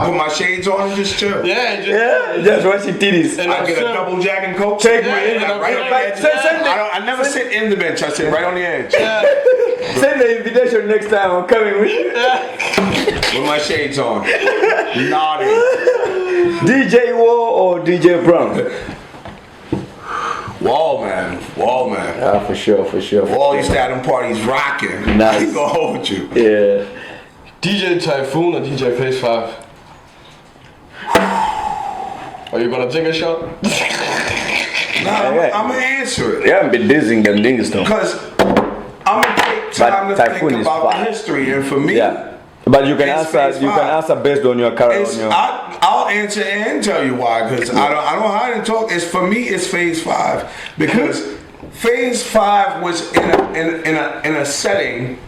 Speaker 2: put my shades on and just chill.
Speaker 3: Yeah, just,
Speaker 1: Yeah, just watching titties.
Speaker 3: And
Speaker 2: I get a
Speaker 3: sure.
Speaker 2: double Jack and Coke.
Speaker 1: Take me
Speaker 2: right
Speaker 1: in.
Speaker 2: on the edge.
Speaker 1: Send me-
Speaker 2: I never sit in the bench. I sit right on the edge
Speaker 1: Send the invitation next time. I'm coming with you.
Speaker 2: with my shades on, nodding.
Speaker 1: DJ War or DJ Brown?
Speaker 2: Wall man.
Speaker 1: Ah, for sure.
Speaker 2: Wall used to have them parties rocking.
Speaker 1: Nice.
Speaker 2: He gonna hold you.
Speaker 1: Yeah.
Speaker 3: DJ Typhoon or DJ Phase 5? Are you gonna take a shot?
Speaker 2: Nah,
Speaker 1: Yeah.
Speaker 2: I'm gonna answer it.
Speaker 1: You haven't been dissing them things though.
Speaker 2: Because I'm gonna take time to
Speaker 1: Typhoon
Speaker 2: think
Speaker 1: is
Speaker 2: about the
Speaker 1: fire.
Speaker 2: history, and for me,
Speaker 1: Yeah. But you can
Speaker 2: It's
Speaker 1: answer.
Speaker 2: phase
Speaker 1: You can
Speaker 2: five.
Speaker 1: answer based on your career.
Speaker 2: it's, I'll answer and tell you why. Because I don't hide and talk. It's for me. It's Phase 5 because Phase 5 was in a setting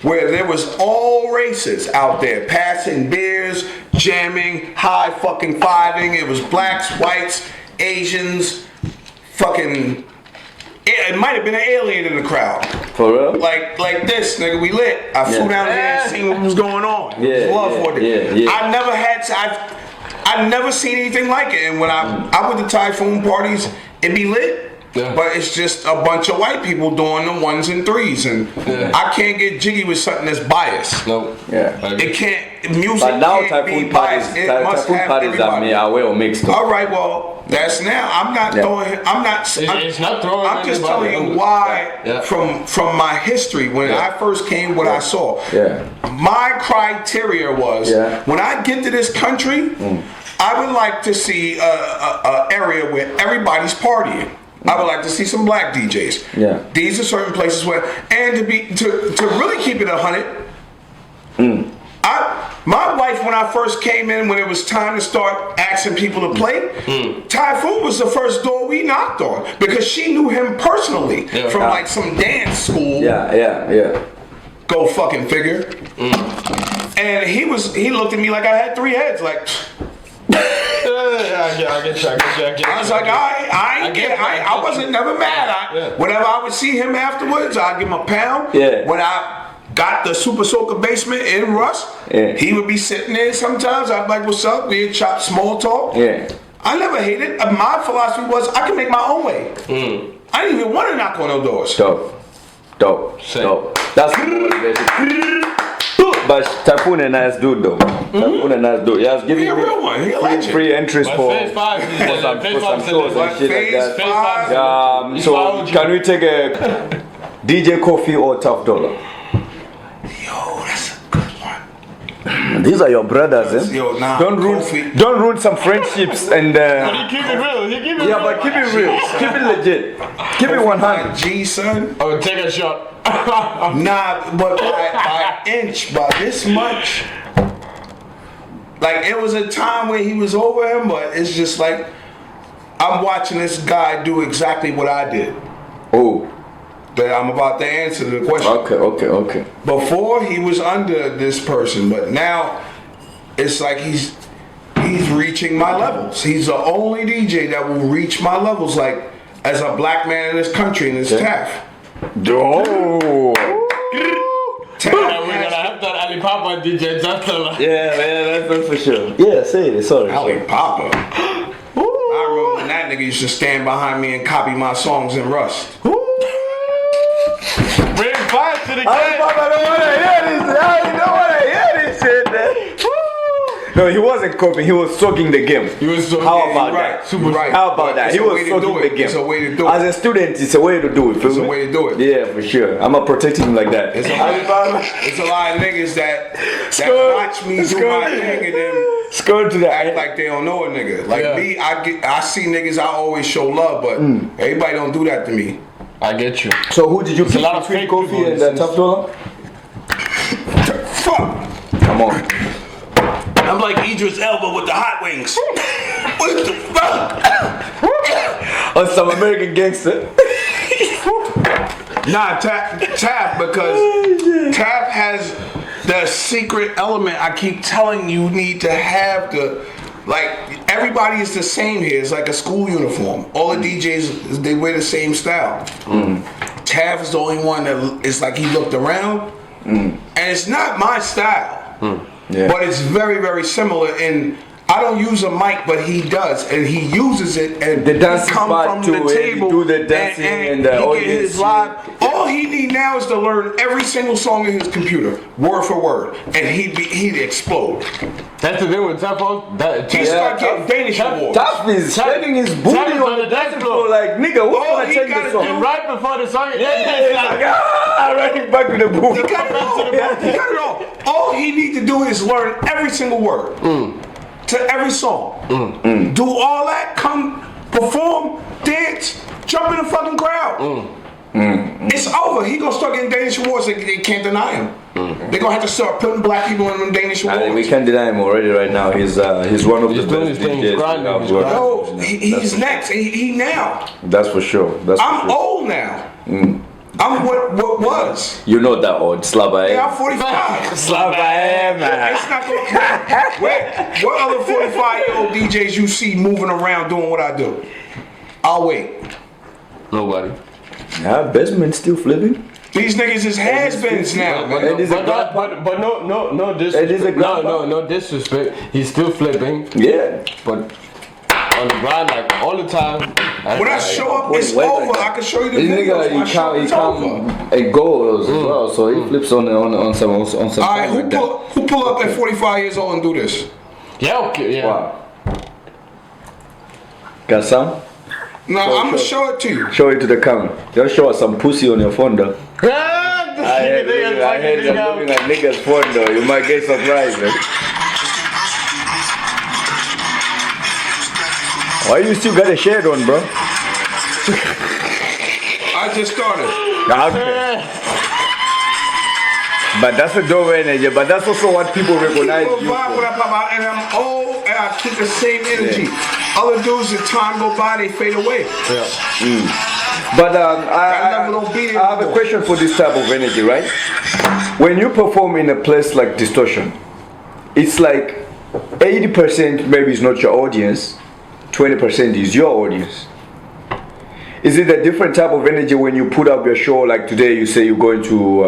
Speaker 2: where there was all races out there passing beers, jamming, high fucking fiving. It was blacks, whites, Asians, fucking. It might have been an alien in the crowd.
Speaker 1: For real?
Speaker 2: Like this, nigga, we lit. I flew
Speaker 1: Yeah.
Speaker 2: down here and seen what was going on.
Speaker 1: Yeah,
Speaker 2: It was love for it.
Speaker 1: yeah.
Speaker 2: I never had to, I never seen anything like it. And when I went to Typhoon parties, it be lit.
Speaker 3: Yeah.
Speaker 2: But it's just a bunch of white people doing the ones and threes, and I can't get jiggy with something that's biased.
Speaker 3: No.
Speaker 1: Yeah.
Speaker 2: It can't. Music
Speaker 1: But now
Speaker 2: can't be
Speaker 1: Typhoon parties,
Speaker 2: biased. It must
Speaker 1: Typhoon
Speaker 2: have
Speaker 1: parties
Speaker 2: everybody.
Speaker 1: are well mixed.
Speaker 2: All right, well, that's now. I'm not
Speaker 1: Yeah.
Speaker 2: throwing. I'm not.
Speaker 3: It's not throwing
Speaker 2: I'm just
Speaker 3: anybody
Speaker 2: telling you
Speaker 3: under.
Speaker 2: why.
Speaker 3: Yeah.
Speaker 2: From my history, when
Speaker 3: Yeah.
Speaker 2: I first came, what I saw.
Speaker 1: Yeah.
Speaker 2: My criteria was when I get to this country, I would like to see a area where everybody's partying. I would like to see some black DJs.
Speaker 1: Yeah.
Speaker 2: These are certain places where, and to really keep it 100. My wife, when I first came in, when it was time to start asking people to play, Typhoon was the first door we knocked on because she knew him personally from like some dance school.
Speaker 1: Yeah.
Speaker 2: Go fucking figure. And he looked at me like I had 3 heads. Like
Speaker 3: I get you.
Speaker 2: I was like, I wasn't never mad. Whenever I would see him afterwards, I'd give him a pound.
Speaker 1: Yeah.
Speaker 2: When I got the Supa Soca basement in Rust, he would be sitting there sometimes. I'd be like, what's up? We'd chop small talk.
Speaker 1: Yeah.
Speaker 2: I never hated. My philosophy was I can make my own way. I didn't even want to knock on no doors.
Speaker 1: Dope.
Speaker 3: Same.
Speaker 1: That's basic. But Typhoon a nice dude though. Typhoon a nice dude. He has given
Speaker 2: He a real one. He a legend.
Speaker 1: free entries
Speaker 3: But
Speaker 1: for
Speaker 3: Phase 5 is
Speaker 1: some
Speaker 3: Phase 5 is
Speaker 1: shows and
Speaker 3: like
Speaker 1: shit like
Speaker 2: Phase
Speaker 1: that.
Speaker 3: 5.
Speaker 1: So can we take a DJ Coffee or Tough Dollar?
Speaker 2: Yo, that's a good one.
Speaker 1: These are your brothers, eh?
Speaker 2: Yo, nah,
Speaker 1: Don't ruin some friendships and.
Speaker 3: But he keep it real. He keep it real.
Speaker 1: Yeah, but keep it real. Keep it legit. Keep it 100.
Speaker 2: G, son.
Speaker 3: Oh, take a shot.
Speaker 2: Nah, but by inch, by this much. Like, it was a time where he was over him, but it's just like, I'm watching this guy do exactly what I did.
Speaker 1: Oh.
Speaker 2: That I'm about to answer the question.
Speaker 1: Okay.
Speaker 2: Before, he was under this person, but now, it's like he's reaching my levels. He's the only DJ that will reach my levels, like, as a black man in this country, in this TAF.
Speaker 1: Oh.
Speaker 3: We're gonna have that Ali Papa DJ Jantala.
Speaker 1: Yeah, that's for sure. Yeah, say it. Sorry.
Speaker 2: Ali Papa. I remember when that nigga used to stand behind me and copy my songs in Rust.
Speaker 3: Bring fire to the
Speaker 1: I
Speaker 3: game.
Speaker 1: don't wanna hear this. I don't wanna hear this shit, man. No, he wasn't coping. He was soaking the game.
Speaker 3: He was soaking.
Speaker 1: How about
Speaker 2: right.
Speaker 1: that?
Speaker 2: Super right.
Speaker 1: How about that?
Speaker 2: It's
Speaker 1: He
Speaker 2: a
Speaker 1: was
Speaker 2: way to
Speaker 1: soaking
Speaker 2: do
Speaker 1: the
Speaker 2: it.
Speaker 1: game.
Speaker 2: It's a way to do it.
Speaker 1: As a student, it's a way to do it.
Speaker 2: It's a way to do it.
Speaker 1: Yeah, for sure. I'm gonna protect him like that.
Speaker 2: It's a lot of niggas that watch me do my thing and then
Speaker 1: Score to that.
Speaker 2: act like they don't know a nigga. Like me, I see niggas, I always show love, but everybody don't do that to me.
Speaker 3: I get you.
Speaker 1: So who did you pick
Speaker 3: a lot of
Speaker 1: between
Speaker 3: fake
Speaker 1: Kofi
Speaker 3: people
Speaker 1: and
Speaker 3: since-
Speaker 1: Tough Dollar?
Speaker 2: Fuck.
Speaker 1: Come on.
Speaker 2: I'm like Idris Elba with the hot wings. What the fuck?
Speaker 1: On some American gangster.
Speaker 2: Nah, Tap because Tap has the secret element. I keep telling you need to have everybody is the same here. It's like a school uniform. All the DJs, they wear the same style. Tav is the only one that it's like he looked around, and it's not my style, but it's very, very similar. And I don't use a mic, but he does, and he uses it. And
Speaker 1: the dancing
Speaker 2: come
Speaker 1: part
Speaker 2: from
Speaker 1: too,
Speaker 2: the table,
Speaker 1: do the dancing and the
Speaker 2: he
Speaker 1: audience.
Speaker 2: get his live. All he need now is to learn every single song in his computer, word for word, and he'd explode.
Speaker 3: That's the thing with Tough.
Speaker 2: He start getting Danish awards.
Speaker 1: Tough is spreading his booty
Speaker 3: Tough is
Speaker 1: on the dance floor like, nigga, what
Speaker 2: All
Speaker 1: can I
Speaker 2: he
Speaker 1: tell you
Speaker 2: gotta
Speaker 1: this song?
Speaker 2: do-
Speaker 3: Right before the song.
Speaker 1: It's like, running back to the booth.
Speaker 2: He got it all. He got it all. All he need to do is learn every single word to every song. Do all that, come perform, dance, jump in the fucking crowd. It's over. He gonna start getting Danish awards. They can't deny him. They gonna have to start putting black people in them Danish awards.
Speaker 1: I mean, we can't deny him already right now. He's one of
Speaker 3: He's
Speaker 1: the
Speaker 3: doing
Speaker 1: best
Speaker 3: his thing.
Speaker 1: DJs.
Speaker 3: He's grinding.
Speaker 1: I've
Speaker 3: He's
Speaker 1: worked
Speaker 3: grinding.
Speaker 1: with.
Speaker 2: No, he's next. He now.
Speaker 1: That's for sure. That's for
Speaker 2: I'm
Speaker 1: sure.
Speaker 2: old now. I'm what was.
Speaker 1: You know that old Slava.
Speaker 2: Yeah, I'm 45.
Speaker 1: Slava, man.
Speaker 2: It's not gonna what other 45-year-old DJs you see moving around doing what I do? I'll wait.
Speaker 3: Nobody.
Speaker 1: Yeah, Bestman's still flipping.
Speaker 2: These niggas is has-beens now, man.
Speaker 1: It is a
Speaker 3: But no disrespect.
Speaker 1: It is a
Speaker 3: no disrespect. He's still flipping,
Speaker 1: Yeah.
Speaker 3: but on the grind like all the time.
Speaker 2: When I show up, it's
Speaker 1: Wait,
Speaker 2: over.
Speaker 1: like
Speaker 2: I can show you the
Speaker 1: This
Speaker 2: videos. When I
Speaker 1: nigga,
Speaker 2: show up,
Speaker 1: he
Speaker 2: it's over.
Speaker 1: come and go as well, so he flips on some
Speaker 2: All right,
Speaker 1: time like that.
Speaker 2: who pull up at 45 years old and do this?
Speaker 3: Yeah, okay, yeah.
Speaker 1: Wow. Got some?
Speaker 2: No, I'm gonna show it to you.
Speaker 1: Show it to the camera. Just show us some pussy on your phone though. I heard you're looking at niggas' phone though. You might get surprised, man. Why you still got a shade on, bro?
Speaker 2: I just started.
Speaker 1: Okay. But that's a dope energy. But that's also what people recognize
Speaker 2: People
Speaker 1: you
Speaker 2: vibe
Speaker 1: for.
Speaker 2: when I pop out, and I'm old, and I keep the same energy. Other dudes, as time go by, they fade away.
Speaker 1: But
Speaker 2: That level don't beat it
Speaker 1: I have a
Speaker 2: anymore.
Speaker 1: question for this type of energy, right? When you perform in a place like Distortion, it's like 80% maybe is not your audience, 20% is your audience. Is it a different type of energy when you put up your show? Like today, you say you're going to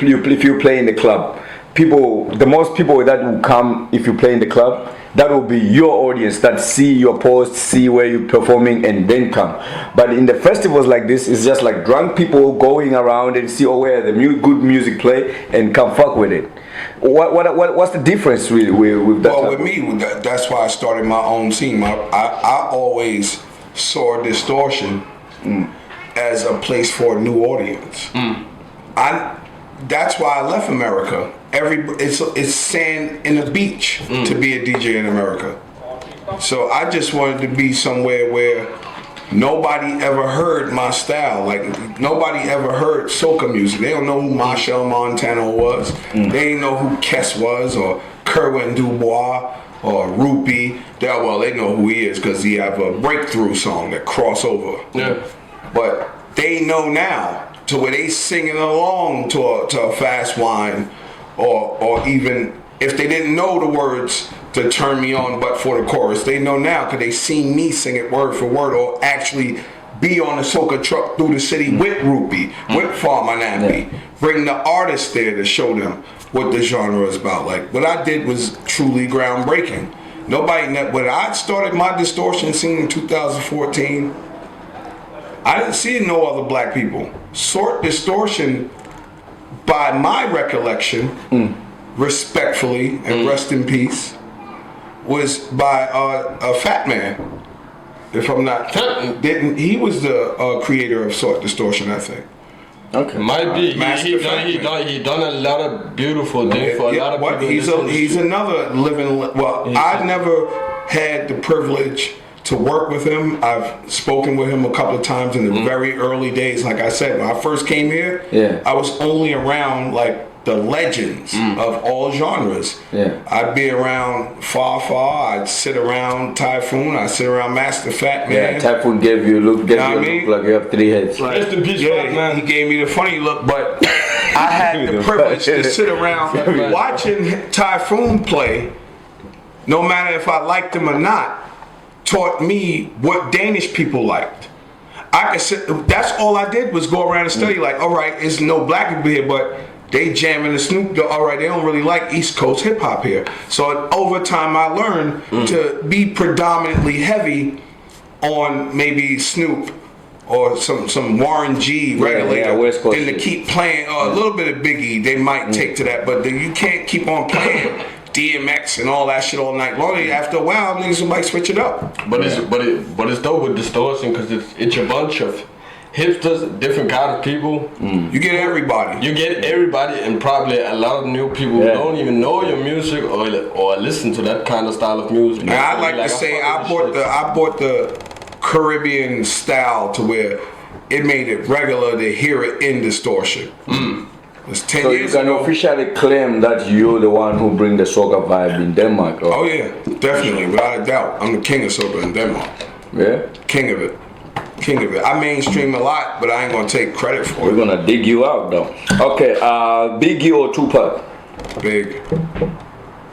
Speaker 1: if you play in the club, the most people that will come if you play in the club, that will be your audience that see your post, see where you're performing, and then come. But in the festivals like this, it's just like drunk people going around and see where the good music play and come fuck with it. What's the difference with that?
Speaker 2: Well, with me, that's why I started my own team. I always saw Distortion as a place for a new audience. That's why I left America. It's sand in the beach to be a DJ in America. So I just wanted to be somewhere where nobody ever heard my style. Like nobody ever heard soca music. They don't know who Marshall Montano was. They didn't know who Kess was or Kerwin Dubois or Rupee. They know who he is because he have a breakthrough song that cross over.
Speaker 3: Yeah.
Speaker 2: But they know now to where they singing along to a fast wine or even if they didn't know the words to Turn Me On but for the chorus, they know now because they seen me sing it word for word or actually be on the soca truck through the city with Rupee, with Farmer Nappy. Bring the artists there to show them what the genre is about. Like what I did was truly groundbreaking. When I started my Distortion scene in 2014, I didn't see no other black people. Sort Distortion, by my recollection, respectfully and rest in peace, was by a Fat Man. If I'm not, he was the creator of Distortion, I think.
Speaker 1: Okay.
Speaker 3: Might be. He done a lot of beautiful things for a lot of people.
Speaker 2: He's another living. Well, I never had the privilege to work with him. I've spoken with him a couple of times in the very early days. Like I said, when I first came here, I was only around like the legends of all genres.
Speaker 1: Yeah.
Speaker 2: I'd be around Far, I'd sit around Typhoon, I'd sit around Master Fat Man.
Speaker 1: Yeah, Typhoon gave you a look like you have 3 heads.
Speaker 2: Like,
Speaker 3: Rest in peace, Fat Man.
Speaker 2: He gave me the funny look, but I had the privilege to sit around watching Typhoon play, no matter if I liked him or not, taught me what Danish people liked. I could sit, that's all I did was go around and study, like, all right, there's no black people here, but they jamming the Snoop, all right, they don't really like East Coast hip hop here. So over time I learned to be predominantly heavy on maybe Snoop or some Warren G regulator,
Speaker 1: West Coast
Speaker 2: and to keep playing a little bit of Biggie, they might take to that, but you can't keep on playing DMX and all that shit all night long. After a while, niggas might switch it up.
Speaker 3: But it's dope with Distortion because it's a bunch of hipsters, different kind of people.
Speaker 2: You get everybody.
Speaker 3: You get everybody, and probably a lot of new people who don't even know your music or listen to that kind of style of music.
Speaker 2: And I like to say I bought the Caribbean style to where it made it regular to hear it in Distortion. It's 10
Speaker 1: So
Speaker 2: years
Speaker 1: you can
Speaker 2: ago.
Speaker 1: officially claim that you're the one who bring the soca vibe in Denmark. Or?
Speaker 2: Oh yeah, definitely, without a doubt. I'm the king of soca in Denmark.
Speaker 1: Yeah?
Speaker 2: King of it. I mainstream a lot, but I ain't gonna take credit for
Speaker 1: We're
Speaker 2: it.
Speaker 1: gonna dig you out though. Okay, Biggie or Tupac?
Speaker 2: Big.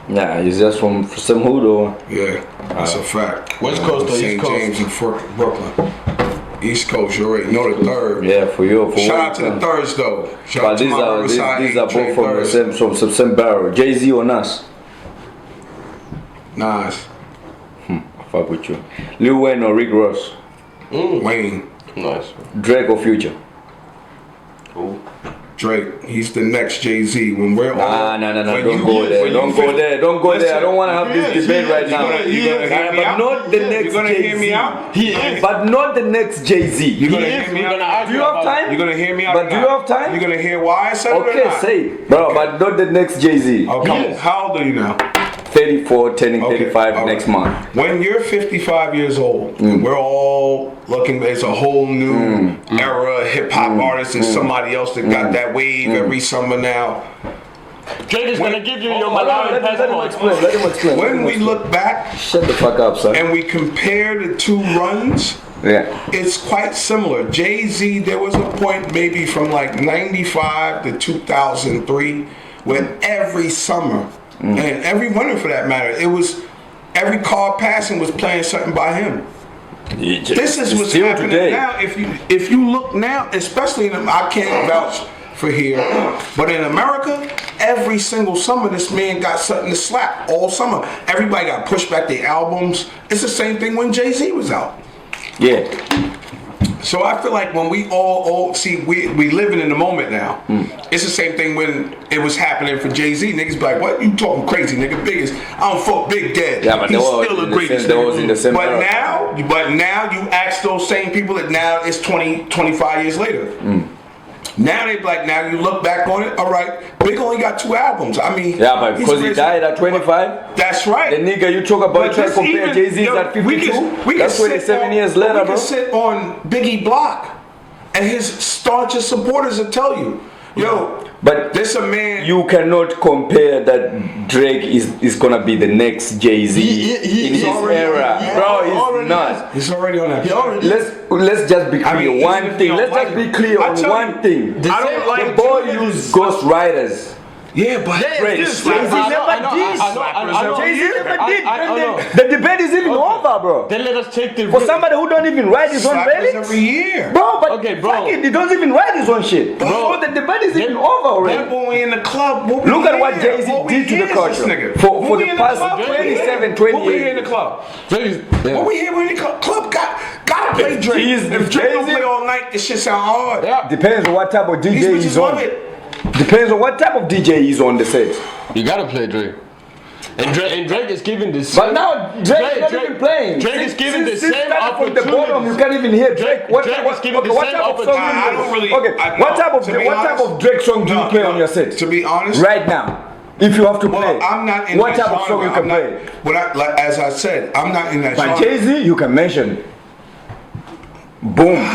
Speaker 1: Nah, he's just from some hood or?
Speaker 2: Yeah, that's a fact.
Speaker 3: West Coast or East
Speaker 2: St.
Speaker 3: Coast?
Speaker 2: James and Brooklyn. East Coast, you already know the third.
Speaker 1: Yeah, for you. For
Speaker 2: Shout out to the thirds though. Shout
Speaker 1: But
Speaker 2: out to
Speaker 1: these
Speaker 2: my
Speaker 1: are
Speaker 2: Riverside
Speaker 1: these are both from
Speaker 2: thirds.
Speaker 1: the same barrel. Jay-Z or Nas?
Speaker 2: Nas.
Speaker 1: I fuck with you. Lil Wayne or Rick Ross?
Speaker 2: Wayne.
Speaker 3: Nice.
Speaker 1: Drake or Future?
Speaker 3: Cool.
Speaker 2: Drake. He's the next Jay-Z. When we're all...
Speaker 1: No.
Speaker 2: when
Speaker 1: Don't
Speaker 2: you-
Speaker 1: go there.
Speaker 2: when
Speaker 1: Don't
Speaker 2: you
Speaker 1: go
Speaker 2: finish-
Speaker 1: there. Don't go there. I
Speaker 2: Listen,
Speaker 1: don't want to have this debate right now.
Speaker 2: You're gonna hear me
Speaker 1: But
Speaker 2: out?
Speaker 1: not the next
Speaker 2: You're gonna
Speaker 1: Jay-Z.
Speaker 2: hear me out?
Speaker 3: He is.
Speaker 1: But not the next Jay-Z.
Speaker 2: You're gonna hear me out?
Speaker 1: Do you have time?
Speaker 2: You're gonna hear me out?
Speaker 1: But
Speaker 2: or
Speaker 1: do you
Speaker 2: not?
Speaker 1: have time?
Speaker 2: You're gonna hear why I said it or
Speaker 1: Okay,
Speaker 2: not?
Speaker 1: say it. Bro, but not the next Jay-Z.
Speaker 2: Okay. How old are you now?
Speaker 1: 34, turning
Speaker 2: Okay,
Speaker 1: 35
Speaker 2: all
Speaker 1: next
Speaker 2: right.
Speaker 1: month.
Speaker 2: When you're 55 years old, and we're all looking, it's a whole new era of hip hop artists and somebody else that got that wave every summer now.
Speaker 3: Drake is gonna give you your
Speaker 1: Let
Speaker 3: Malawi
Speaker 1: him
Speaker 3: passport.
Speaker 1: explain. Let him explain.
Speaker 2: When we look back
Speaker 1: Shut the fuck up, son.
Speaker 2: and we compare the two runs,
Speaker 1: Yeah.
Speaker 2: it's quite similar. Jay-Z, there was a point maybe from like 95 to 2003 where every summer, and every winter for that matter, it was every car passing was playing something by him. This is what's
Speaker 1: Still
Speaker 2: happening
Speaker 1: today.
Speaker 2: now. If you look now, especially I can't vouch for here, but in America, every single summer this man got something to slap all summer. Everybody got pushed back their albums. It's the same thing when Jay-Z was out.
Speaker 1: Yeah.
Speaker 2: So I feel like when we all see we living in the moment now. It's the same thing when it was happening for Jay-Z. Niggas be like, what you talking crazy, nigga? Biggest, I don't fuck Big Dead.
Speaker 1: Yeah, but
Speaker 2: he's
Speaker 1: they were
Speaker 2: still
Speaker 1: in
Speaker 2: the
Speaker 1: the
Speaker 2: greatest.
Speaker 1: same- they was in the same
Speaker 2: but
Speaker 1: era.
Speaker 2: now you ask those same people that now it's 25 years later. Now they like, now you look back on it, all right, Big only got 2 albums. I mean,
Speaker 1: Yeah, but
Speaker 2: he's
Speaker 1: because he
Speaker 2: rich-
Speaker 1: died at 25,
Speaker 2: That's right.
Speaker 1: the nigga you talk about,
Speaker 2: But
Speaker 1: you try to
Speaker 2: this
Speaker 1: compare
Speaker 2: even-
Speaker 1: Jay-Z's
Speaker 2: yo,
Speaker 1: at 52?
Speaker 2: we can
Speaker 1: That's
Speaker 2: sit
Speaker 1: 27
Speaker 2: on-
Speaker 1: years later,
Speaker 2: we
Speaker 1: bro.
Speaker 2: can sit on Biggie block, and his staunchest supporters will tell you, yo,
Speaker 1: But
Speaker 2: this a man.
Speaker 1: you cannot compare that Drake is gonna be the next Jay-Z in his era. Bro, he's not.
Speaker 2: He's already on that.
Speaker 1: Let's just be clear.
Speaker 2: mean,
Speaker 1: One
Speaker 2: even if
Speaker 1: thing.
Speaker 2: you
Speaker 1: Let's
Speaker 2: don't
Speaker 1: just
Speaker 2: like
Speaker 1: be
Speaker 2: it,
Speaker 1: clear
Speaker 2: I
Speaker 1: on
Speaker 2: tell
Speaker 1: one
Speaker 2: you,
Speaker 1: thing.
Speaker 2: I don't like
Speaker 1: the
Speaker 2: it.
Speaker 1: boy used Ghost Riders.
Speaker 2: Yeah, but
Speaker 1: Drake.
Speaker 2: this
Speaker 1: Jay-Z
Speaker 2: slappers-
Speaker 1: never
Speaker 3: I know,
Speaker 1: did.
Speaker 3: I know.
Speaker 1: Jay-Z never did.
Speaker 3: I know.
Speaker 1: The debate is even over, bro.
Speaker 3: Then let us take the
Speaker 1: For somebody who don't even write his own
Speaker 2: slappers
Speaker 1: lyrics,
Speaker 2: every year.
Speaker 1: bro. But
Speaker 3: Okay, bro.
Speaker 1: fuck it, he doesn't even write his own shit. Bro, the debate is even over already.
Speaker 2: That when we in the club, what we
Speaker 1: Look at what
Speaker 2: hear?
Speaker 1: Jay-Z
Speaker 2: What we
Speaker 1: did to
Speaker 2: hear
Speaker 1: the
Speaker 2: is this
Speaker 1: culture.
Speaker 2: nigga.
Speaker 1: For
Speaker 2: What we
Speaker 1: the
Speaker 2: in
Speaker 1: past
Speaker 2: club?
Speaker 1: 27,
Speaker 2: What we
Speaker 1: 28
Speaker 2: hear in the club?
Speaker 3: Drake.
Speaker 2: What we hear in the club? Gotta play Drake.
Speaker 1: He's
Speaker 2: If Drake don't
Speaker 1: Jay-Z.
Speaker 2: play all night, this shit sound hard.
Speaker 3: Yeah.
Speaker 1: Depends on what type of
Speaker 2: These
Speaker 1: DJ
Speaker 2: bitches
Speaker 1: he's
Speaker 2: love
Speaker 1: on.
Speaker 2: it.
Speaker 1: Depends on what type of DJ he's on the set.
Speaker 3: You gotta play Drake. And Drake is giving the same.
Speaker 1: But now Drake is not even playing.
Speaker 3: Drake is giving the
Speaker 1: Since
Speaker 3: same
Speaker 1: started from the bottom, you
Speaker 3: opportunities.
Speaker 1: can't even hear Drake. What
Speaker 3: Drake is giving the
Speaker 1: what
Speaker 3: same
Speaker 1: type of song?
Speaker 3: opportunities.
Speaker 2: I don't really.
Speaker 1: Okay, what type of Drake song do you play on your set?
Speaker 2: To be honest,
Speaker 1: Right now, if you have to play,
Speaker 2: I'm not in
Speaker 1: what
Speaker 2: that
Speaker 1: type of song
Speaker 2: genre.
Speaker 1: you can
Speaker 2: I'm not-
Speaker 1: play?
Speaker 2: like, as I said, I'm not in that
Speaker 1: By
Speaker 2: genre.
Speaker 1: Jay-Z, you can mention. Boom.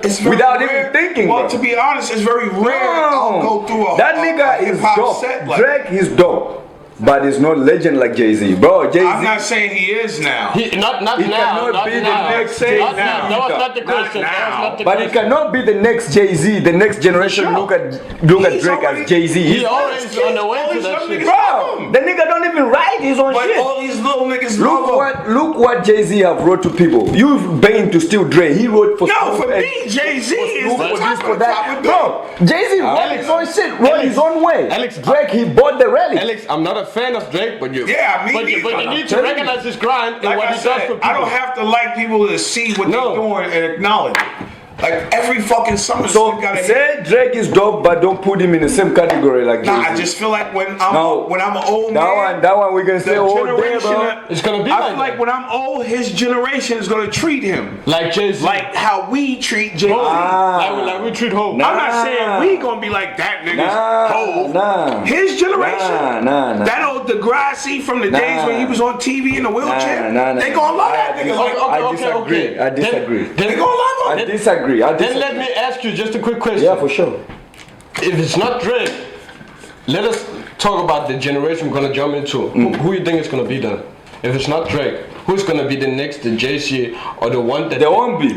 Speaker 2: It's very
Speaker 1: Without
Speaker 2: rare.
Speaker 1: even thinking,
Speaker 2: Well,
Speaker 1: bro.
Speaker 2: to be honest, it's very rare. I'll go through
Speaker 1: That nigga is
Speaker 2: hip-hop
Speaker 1: dope.
Speaker 2: set like
Speaker 1: Drake is dope, but he's not legend like Jay-Z, bro. Jay-Z.
Speaker 2: I'm not saying he is now.
Speaker 3: Not
Speaker 1: He
Speaker 3: now.
Speaker 1: cannot
Speaker 3: Not
Speaker 1: be the
Speaker 3: now.
Speaker 1: next
Speaker 3: Not
Speaker 1: Jay-Z.
Speaker 3: now. That was not the question. That was
Speaker 2: now.
Speaker 3: not the
Speaker 1: But he
Speaker 3: question.
Speaker 1: cannot be the next Jay-Z. The next generation
Speaker 3: Sure.
Speaker 1: look at
Speaker 2: He's
Speaker 1: Drake
Speaker 2: already-
Speaker 1: as Jay-Z.
Speaker 3: He
Speaker 1: He's
Speaker 3: always on the way to that shit.
Speaker 1: bro. The nigga don't even write his own
Speaker 2: But
Speaker 1: shit.
Speaker 2: all these little niggas love him.
Speaker 1: Look what Jay-Z have wrote to people. You've been to steal Dre. He wrote for
Speaker 2: No,
Speaker 1: Snoop
Speaker 2: for
Speaker 1: and-
Speaker 2: me, Jay-Z is
Speaker 1: Snoop
Speaker 2: the
Speaker 1: for
Speaker 2: top
Speaker 1: this,
Speaker 2: of
Speaker 1: for
Speaker 2: the top
Speaker 1: that.
Speaker 2: of
Speaker 1: Bro, Jay-Z wrote
Speaker 3: Alex,
Speaker 1: his own shit, wrote
Speaker 3: Alex,
Speaker 1: his own way.
Speaker 3: Alex,
Speaker 1: Drake, he bought the relic.
Speaker 3: Alex, I'm not a fan of Drake, but you.
Speaker 2: Yeah, me
Speaker 3: but you
Speaker 2: neither.
Speaker 3: need to
Speaker 1: telling you.
Speaker 3: recognize his grind and
Speaker 2: Like
Speaker 3: what
Speaker 2: I
Speaker 3: he does
Speaker 2: said,
Speaker 3: for people.
Speaker 2: I don't have to like people to see what
Speaker 3: No.
Speaker 2: they're doing and acknowledge it. Like every fucking summer
Speaker 1: So
Speaker 2: song gotta hit.
Speaker 1: say Drake is dope, but don't put him in the same category like
Speaker 2: Nah,
Speaker 1: Jay-Z.
Speaker 2: I just feel like when
Speaker 1: No.
Speaker 2: I'm an old man,
Speaker 1: that one we can say
Speaker 2: the
Speaker 1: all day,
Speaker 2: generation
Speaker 1: bro.
Speaker 2: that-
Speaker 3: It's gonna be
Speaker 2: I
Speaker 3: like
Speaker 2: feel like
Speaker 3: that.
Speaker 2: when I'm old, his generation is gonna treat him
Speaker 3: Like Jay-Z.
Speaker 2: like how we treat Jay-Z.
Speaker 3: like we treat Hope.
Speaker 1: Nah.
Speaker 2: I'm not saying we gonna be like that niggas. Hov.
Speaker 1: Nah.
Speaker 2: His generation,
Speaker 1: Nah.
Speaker 2: that old Degrassi from the days when he was on TV in the wheelchair,
Speaker 1: Nah.
Speaker 2: they gonna love that nigga. Like,
Speaker 1: I disagree.
Speaker 2: they gonna love
Speaker 1: I
Speaker 2: him.
Speaker 1: disagree.
Speaker 3: Then let me ask you just a quick question.
Speaker 1: Yeah, for sure.
Speaker 3: If it's not Drake, let us talk about the generation we're gonna jump into. Who you think is gonna be then? If it's not Drake, who's gonna be the next, the Jay-Z or the one that
Speaker 1: There won't be.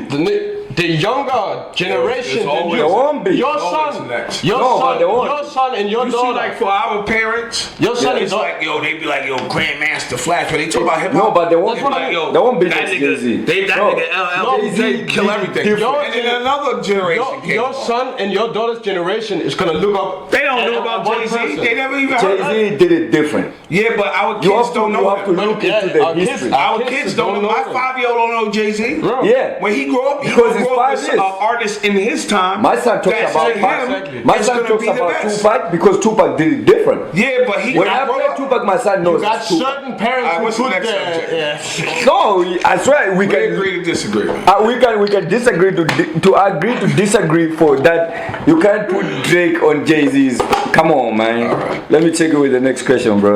Speaker 3: the younger generation?
Speaker 2: It's always-
Speaker 1: There won't be.
Speaker 3: Your
Speaker 2: always
Speaker 3: son,
Speaker 2: next.
Speaker 3: your
Speaker 1: No, but
Speaker 3: son,
Speaker 1: there won't.
Speaker 3: your son, and your
Speaker 2: You see,
Speaker 3: daughter.
Speaker 2: like for our parents,
Speaker 3: Your son
Speaker 2: it's
Speaker 3: is
Speaker 2: like, yo, they be like, yo, Grandmaster Flash, when they talk about hip hop.
Speaker 1: No, but there won't
Speaker 3: That's what I
Speaker 1: be.
Speaker 3: mean.
Speaker 1: There won't be
Speaker 2: that
Speaker 1: next
Speaker 2: nigga,
Speaker 1: Jay-Z.
Speaker 2: that
Speaker 1: No.
Speaker 2: nigga LL
Speaker 1: Jay-Z
Speaker 2: kill everything.
Speaker 3: Your-
Speaker 2: And then another generation came.
Speaker 3: your son and your daughter's generation is gonna look up.
Speaker 2: They don't know
Speaker 3: at
Speaker 2: about
Speaker 3: one
Speaker 2: Jay-Z.
Speaker 3: person.
Speaker 2: They never even heard of
Speaker 1: Jay-Z did it different.
Speaker 2: Yeah, but our
Speaker 1: You
Speaker 2: kids
Speaker 1: have to,
Speaker 2: don't
Speaker 1: you
Speaker 2: know
Speaker 1: have to
Speaker 2: that.
Speaker 1: look
Speaker 3: Yeah,
Speaker 1: into the
Speaker 3: our kids-
Speaker 1: history.
Speaker 2: Our
Speaker 3: kids
Speaker 2: kids don't know. My
Speaker 3: them.
Speaker 2: 5-year-old don't know Jay-Z.
Speaker 3: Bro.
Speaker 1: Yeah.
Speaker 2: When he grew up, he
Speaker 1: Because it's
Speaker 2: grew up
Speaker 1: 5
Speaker 2: with
Speaker 1: years.
Speaker 2: an artist in his time.
Speaker 1: My son talks
Speaker 2: that
Speaker 1: about
Speaker 2: to him
Speaker 3: exactly.
Speaker 1: My
Speaker 2: is
Speaker 1: son
Speaker 2: gonna
Speaker 1: talks
Speaker 2: be the
Speaker 1: about
Speaker 2: best.
Speaker 1: Tupac because Tupac did it different.
Speaker 2: Yeah, but he
Speaker 1: When I
Speaker 2: grew
Speaker 1: play
Speaker 2: up.
Speaker 1: Tupac, my son knows
Speaker 3: Got
Speaker 1: it's Tupac.
Speaker 3: certain parents who
Speaker 2: what's the
Speaker 3: put
Speaker 2: next
Speaker 3: their
Speaker 2: subject?
Speaker 1: No, I swear we
Speaker 2: We
Speaker 1: can
Speaker 2: agree to disagree.
Speaker 1: we can disagree to agree to disagree for that. You can't put Drake on Jay-Z's. Come on, man.
Speaker 2: Alright.
Speaker 1: Let me take you with the next question, bro.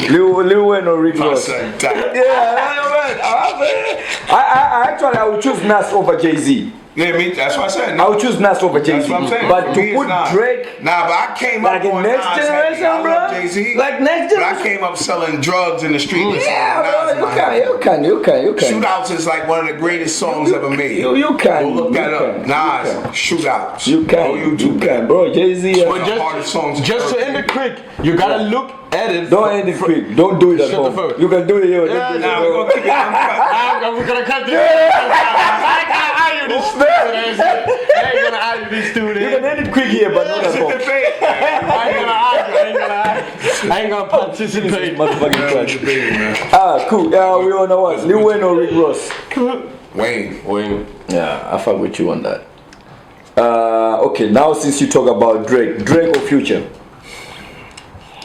Speaker 1: Lil Wayne or Rick
Speaker 2: My
Speaker 1: Ross?
Speaker 2: son died.
Speaker 1: I actually I would choose Nas over Jay-Z.
Speaker 2: Yeah, me. That's what I said.
Speaker 1: I would choose Nas over Jay-Z.
Speaker 2: That's what I'm saying.
Speaker 1: But
Speaker 2: For
Speaker 1: to
Speaker 2: me, it's
Speaker 1: put
Speaker 2: not.
Speaker 1: Drake
Speaker 2: Nah, but I came
Speaker 1: like
Speaker 2: up
Speaker 1: in
Speaker 2: on
Speaker 1: next
Speaker 2: Nas
Speaker 1: generation,
Speaker 2: heavy. I
Speaker 1: bro.
Speaker 2: love Jay-Z.
Speaker 1: Like next
Speaker 2: But I
Speaker 1: generation.
Speaker 2: came up selling drugs in the street. listening
Speaker 1: Yeah,
Speaker 2: to Nas
Speaker 1: bro.
Speaker 2: in my head.
Speaker 1: You can.
Speaker 2: Shootouts is like one of the greatest songs ever made.
Speaker 1: You can.
Speaker 2: Go look that
Speaker 1: You
Speaker 2: up.
Speaker 1: can.
Speaker 2: Nas,
Speaker 1: You can.
Speaker 2: Shootouts.
Speaker 1: You can.
Speaker 2: Oh,
Speaker 1: You can, bro. Jay-Z.
Speaker 2: One of the hardest songs
Speaker 3: just to
Speaker 2: ever.
Speaker 3: end it quick, you gotta look at it.
Speaker 1: Don't end it quick. Don't do it at
Speaker 3: Shut the
Speaker 1: home.
Speaker 3: fuck.
Speaker 1: You can do it here.
Speaker 3: Yeah,
Speaker 2: Nah, we're gonna keep it uncut.
Speaker 3: We're gonna cut this. I ain't gonna argue this stupid ass shit. I ain't gonna argue this stupid
Speaker 1: You can
Speaker 3: ass.
Speaker 1: end it quick here, but not
Speaker 2: It's
Speaker 1: at
Speaker 2: a
Speaker 1: home.
Speaker 2: debate.
Speaker 3: I ain't gonna argue. I ain't gonna participate.
Speaker 1: Motherfucking trash.
Speaker 2: Debating, man.
Speaker 1: Ah, cool. Yeah, we all know what. Lil Wayne or Rick Ross?
Speaker 2: Wayne.
Speaker 1: Yeah, I fuck with you on that. Okay, now since you talk about Drake or Future?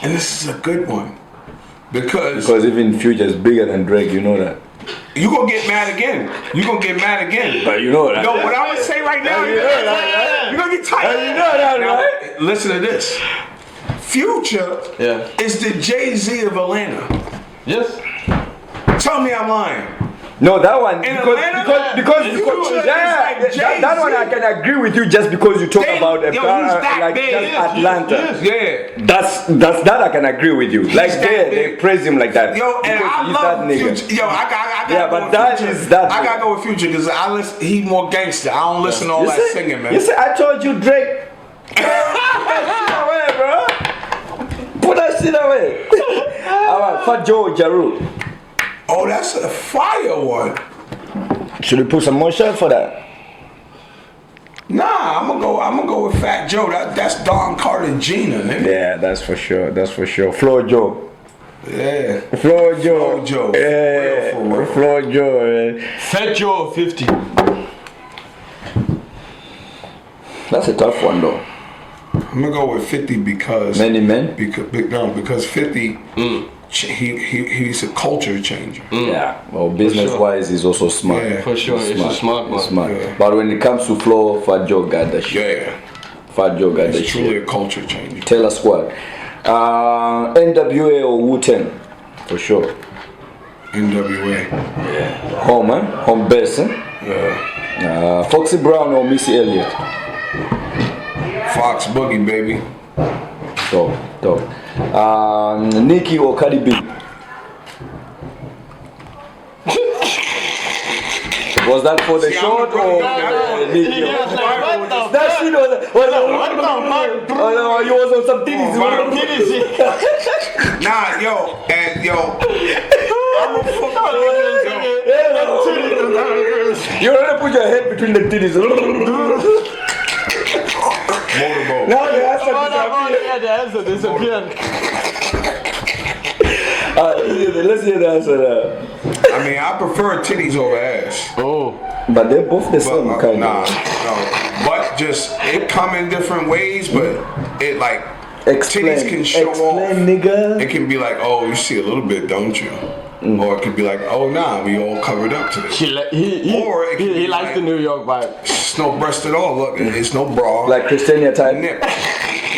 Speaker 2: And this is a good one. Because
Speaker 1: Because even Future is bigger than Drake, you know that.
Speaker 2: you gonna get mad again. You gonna get mad again.
Speaker 1: But you know that.
Speaker 2: Yo, what I'm gonna say right now,
Speaker 1: You know that, right?
Speaker 2: you're gonna get tired.
Speaker 1: You know that,
Speaker 2: Now,
Speaker 1: right?
Speaker 2: listen to this. Future
Speaker 3: Yeah.
Speaker 2: is the Jay-Z of Atlanta.
Speaker 3: Yes.
Speaker 2: Tell me I'm lying.
Speaker 1: No, that one
Speaker 2: In
Speaker 1: because
Speaker 2: Atlanta, Future is
Speaker 1: yeah,
Speaker 2: like
Speaker 1: that one I
Speaker 2: Jay-Z.
Speaker 1: can agree with you just because you talk
Speaker 2: They-
Speaker 1: about
Speaker 2: yo, he's that
Speaker 1: like
Speaker 2: big.
Speaker 1: just
Speaker 2: Yes,
Speaker 1: Atlanta.
Speaker 2: Yeah.
Speaker 1: That's that I can agree with you. Like
Speaker 2: that
Speaker 1: they
Speaker 2: big.
Speaker 1: praise him like that.
Speaker 2: Yo, and
Speaker 1: because
Speaker 2: I
Speaker 1: he's
Speaker 2: love
Speaker 1: that nigga.
Speaker 2: Future. Yo, I got
Speaker 1: Yeah,
Speaker 2: go
Speaker 1: but
Speaker 2: with
Speaker 1: that
Speaker 2: Future.
Speaker 1: is that
Speaker 2: I
Speaker 1: big.
Speaker 2: gotta go with Future because I listen. He more gangster. I don't listen to all
Speaker 1: You
Speaker 2: that
Speaker 1: see?
Speaker 2: singing, man.
Speaker 1: You see, I told you Drake. Put that shit away, bro. Put that shit away. Alright, Fat Joe or Ja Rule?
Speaker 2: Oh, that's a fire one.
Speaker 1: Should we put some more shots for that?
Speaker 2: Nah, I'm gonna go with Fat Joe. That's Don Carter Gina, nigga.
Speaker 1: Yeah, that's for sure. That's for sure. Floor Joe.
Speaker 2: Yeah.
Speaker 1: Floor Joe.
Speaker 2: Floor Joe.
Speaker 1: Yeah.
Speaker 2: For real.
Speaker 1: Floor Joe. Man.
Speaker 3: Fat Joe 50.
Speaker 1: That's a tough one though.
Speaker 2: I'm gonna go with 50 because
Speaker 1: Many men.
Speaker 2: Because 50. He's a culture changer.
Speaker 1: Yeah. Well, business-wise, he's also smart.
Speaker 2: Yeah,
Speaker 3: For sure, he's a smart man.
Speaker 1: Smart.
Speaker 2: Yeah.
Speaker 1: But when it comes to flow, Fat Joe got the shit.
Speaker 2: Yeah.
Speaker 1: Fat Joe got the
Speaker 2: He's truly
Speaker 1: shit.
Speaker 2: a culture changer.
Speaker 1: Taylor Squad. NWA or Wu-Tang? For sure.
Speaker 2: NWA.
Speaker 1: Home, man. Home base, huh?
Speaker 2: Yeah.
Speaker 1: Foxy Brown or Missy Elliott?
Speaker 2: Fox Boogie, baby.
Speaker 1: Dope. Nicki or Cardi B? Was that for the
Speaker 2: See, I'm
Speaker 1: short
Speaker 2: the
Speaker 1: or
Speaker 2: brother
Speaker 1: Nicki?
Speaker 3: He was like, what the
Speaker 1: That shit was
Speaker 3: what the fuck?
Speaker 1: oh no, you was on some titties.
Speaker 2: Nah, yo, and yo. I'm a fucking
Speaker 1: You wanna put your head between the titties.
Speaker 2: motorboat.
Speaker 1: Now the answer
Speaker 3: Yeah, the answer disappeared.
Speaker 1: Let's hear the answer now.
Speaker 2: I mean, I prefer titties over ass.
Speaker 3: Oh.
Speaker 1: But they're both the same kind
Speaker 2: Nah,
Speaker 1: of.
Speaker 2: no. But just it come in different ways, but it like
Speaker 1: Explain,
Speaker 2: titties can show off.
Speaker 1: nigga.
Speaker 2: It can be like, oh, you see a little bit, don't you? Or it could be like, oh, nah, we all covered up today.
Speaker 3: Or he likes
Speaker 2: like-
Speaker 3: the New York vibe.
Speaker 2: It's no breast at all. Look, it's no bra.
Speaker 1: Like Christiania type.
Speaker 2: nip.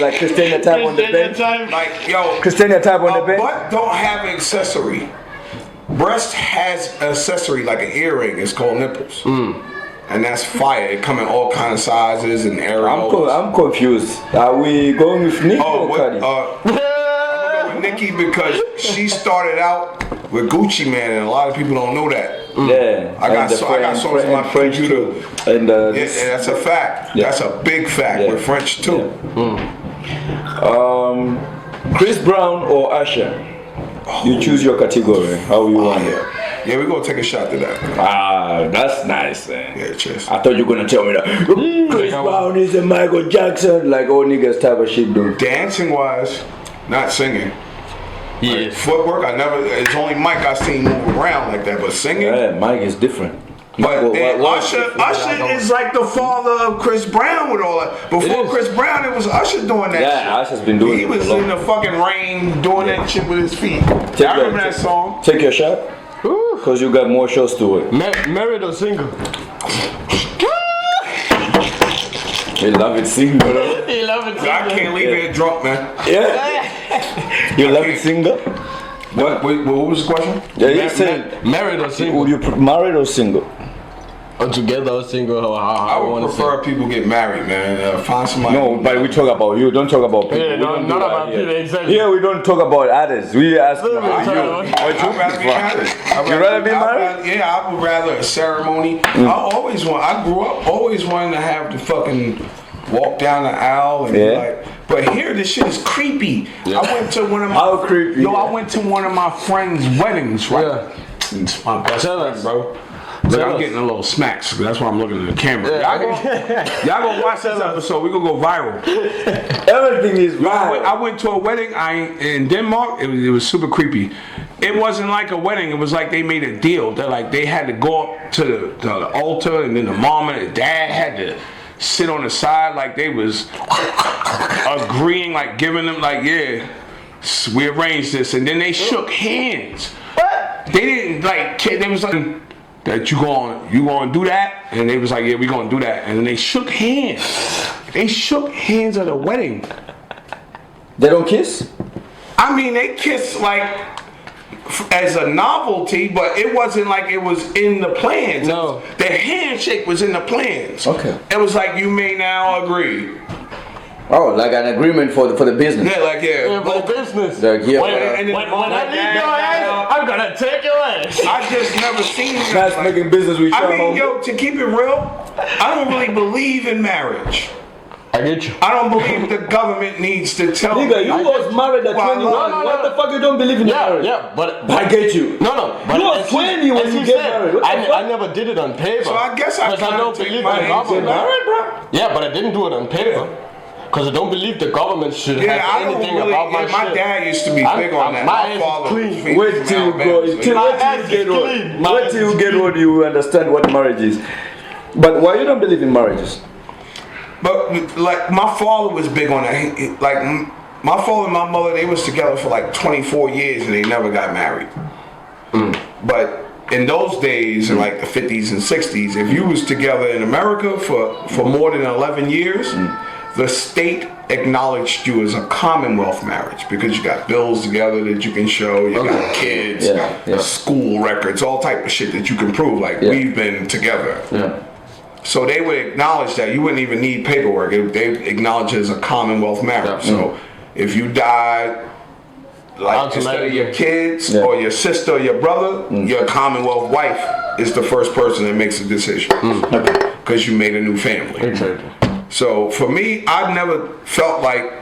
Speaker 1: Like Christiania type on the bench.
Speaker 2: Like, yo,
Speaker 1: Christiania type on the
Speaker 2: a
Speaker 1: bench.
Speaker 2: butt don't have accessory. Breast has accessory like an earring. It's called nipples. And that's fire. It come in all kind of sizes and areas.
Speaker 1: I'm confused. Are we going with Nicki or Cardi?
Speaker 2: I'm gonna go with Nicki because she started out with Gucci Man, and a lot of people don't know that.
Speaker 1: Yeah.
Speaker 2: I got songs in my
Speaker 1: French
Speaker 2: computer.
Speaker 1: too. And
Speaker 2: Yeah, that's a fact.
Speaker 1: Yeah.
Speaker 2: That's a big fact
Speaker 1: Yeah.
Speaker 2: with French too.
Speaker 1: Chris Brown or Usher? You choose your category. How you want it?
Speaker 2: Yeah, we're gonna take a shot to that.
Speaker 1: That's nice, man.
Speaker 2: Yeah, cheers.
Speaker 1: I thought you were gonna tell me that Chris Brown is a Michael Jackson, like all niggas type of shit, dude.
Speaker 2: Dancing wise, not singing.
Speaker 3: Yeah.
Speaker 2: Footwork, it's only Mike I seen move around like that, but singing.
Speaker 1: Yeah, Mike is different.
Speaker 2: But then
Speaker 1: What-
Speaker 2: Usher is like the father of Chris Brown with all that. Before Chris Brown, it was Usher doing that shit.
Speaker 1: Yeah, Usher's been doing
Speaker 2: He
Speaker 1: it
Speaker 2: was
Speaker 1: for long.
Speaker 2: in the fucking rain doing that shit with his feet.
Speaker 1: Take
Speaker 2: I
Speaker 1: your-
Speaker 2: remember that song.
Speaker 1: Take your shot, cause you got more shows to it.
Speaker 3: Married or single?
Speaker 1: You love it single.
Speaker 3: He love it.
Speaker 2: I can't leave it drunk, man.
Speaker 1: Yeah. You love it single.
Speaker 2: What was the question?
Speaker 1: Yeah, you said.
Speaker 3: Married or single?
Speaker 1: Would you married or single?
Speaker 3: Or together or single? How
Speaker 2: I would prefer people get married, man. Find somebody.
Speaker 1: No, but we talk about you. Don't talk about people.
Speaker 3: Yeah,
Speaker 1: We
Speaker 3: no,
Speaker 1: don't do
Speaker 3: not
Speaker 1: that
Speaker 3: about
Speaker 1: here.
Speaker 3: people, exactly.
Speaker 1: Here we don't talk about others. We ask about you.
Speaker 3: I'd
Speaker 2: I'd rather be married.
Speaker 1: You rather be married?
Speaker 2: Yeah, I would rather a ceremony. I grew up always wanting to have the fucking walk down the aisle and be like, but here this shit is creepy.
Speaker 3: Yeah.
Speaker 2: I went to one of my
Speaker 1: How creepy?
Speaker 2: Yo, I went to one of my friends' weddings, right?
Speaker 3: Yeah.
Speaker 2: It's my best
Speaker 3: Tell
Speaker 2: friend,
Speaker 3: us.
Speaker 2: bro. Look, I'm getting a little smacks. That's why I'm looking at the camera.
Speaker 3: Yeah.
Speaker 2: Y'all gonna watch this episode. We gonna go viral.
Speaker 1: Everything is right.
Speaker 2: I went to a wedding in Denmark. It was super creepy. It wasn't like a wedding. It was like they made a deal. They're like they had to go up to the altar, and then the mom and the dad had to sit on the side like they was agreeing, like giving them like, yeah, we arranged this, and then they shook hands. What? They didn't like. They was like that you gonna do that, and they was like, yeah, we gonna do that, and then they shook hands. They shook hands at a wedding.
Speaker 1: They don't kiss?
Speaker 2: I mean, they kissed like as a novelty, but it wasn't like it was in the plans.
Speaker 3: No.
Speaker 2: The handshake was in the plans.
Speaker 1: Okay.
Speaker 2: It was like, you may now agree.
Speaker 1: Oh, like an agreement for the business.
Speaker 2: Yeah, like, yeah.
Speaker 3: Yeah, for the business.
Speaker 1: Like, yeah.
Speaker 3: When
Speaker 2: and then
Speaker 3: I
Speaker 2: my
Speaker 3: leave
Speaker 2: dad
Speaker 3: your
Speaker 2: got
Speaker 3: ass,
Speaker 2: out.
Speaker 3: I'm gonna take your ass.
Speaker 2: I just never seen that.
Speaker 1: That's making business with
Speaker 2: I
Speaker 1: your
Speaker 2: mean,
Speaker 1: home.
Speaker 2: yo, to keep it real, I don't really believe in marriage.
Speaker 3: I get you.
Speaker 2: I don't believe the government needs to tell
Speaker 1: Nigga, you
Speaker 2: me.
Speaker 1: was married at
Speaker 2: Well,
Speaker 1: 21.
Speaker 2: no,
Speaker 1: What the fuck you don't believe in marriage?
Speaker 3: Yeah, but
Speaker 1: I get you.
Speaker 3: no. But
Speaker 1: You was
Speaker 3: as
Speaker 1: 20 when
Speaker 3: as
Speaker 1: you
Speaker 3: he
Speaker 1: get
Speaker 3: said,
Speaker 1: married. What the
Speaker 3: I
Speaker 1: fuck?
Speaker 3: never did it on paper.
Speaker 2: So I guess I
Speaker 3: because I
Speaker 2: kinda
Speaker 3: don't
Speaker 2: take
Speaker 3: believe
Speaker 2: my
Speaker 3: the
Speaker 2: hands in
Speaker 3: government.
Speaker 2: marriage, bro.
Speaker 3: Yeah, but I didn't do it on paper. Because I don't believe the government should
Speaker 2: Yeah, I
Speaker 3: have
Speaker 2: don't
Speaker 3: anything
Speaker 2: really.
Speaker 3: about my
Speaker 2: Yeah, my
Speaker 3: shit.
Speaker 2: dad used to be big on that.
Speaker 3: My ass is
Speaker 2: father
Speaker 3: clean.
Speaker 2: was from
Speaker 1: Wait till you
Speaker 2: Alabama,
Speaker 1: go.
Speaker 2: so he-
Speaker 1: Wait till
Speaker 3: My
Speaker 1: you
Speaker 3: ass
Speaker 1: get
Speaker 3: is
Speaker 1: old.
Speaker 3: clean. My
Speaker 1: Wait
Speaker 3: ass
Speaker 1: till you
Speaker 3: is
Speaker 1: get
Speaker 3: clean.
Speaker 1: old, you understand what marriage is. But why you don't believe in marriages?
Speaker 2: But like my father was big on that. Like my father and my mother, they was together for like 24 years and they never got married. But in those days, in like the 50s and 60s, if you was together in America for more than 11 years, the state acknowledged you as a commonwealth marriage because you got bills together that you can show, you got kids, school records, all type of shit that you can prove, like we've been together. So they would acknowledge that. You wouldn't even need paperwork. They acknowledge it as a commonwealth marriage. So if you died, like instead of your kids or your sister or your brother, your commonwealth wife is the first person that makes a decision because you made a new family.
Speaker 3: Exactly.
Speaker 2: So for me, I never felt like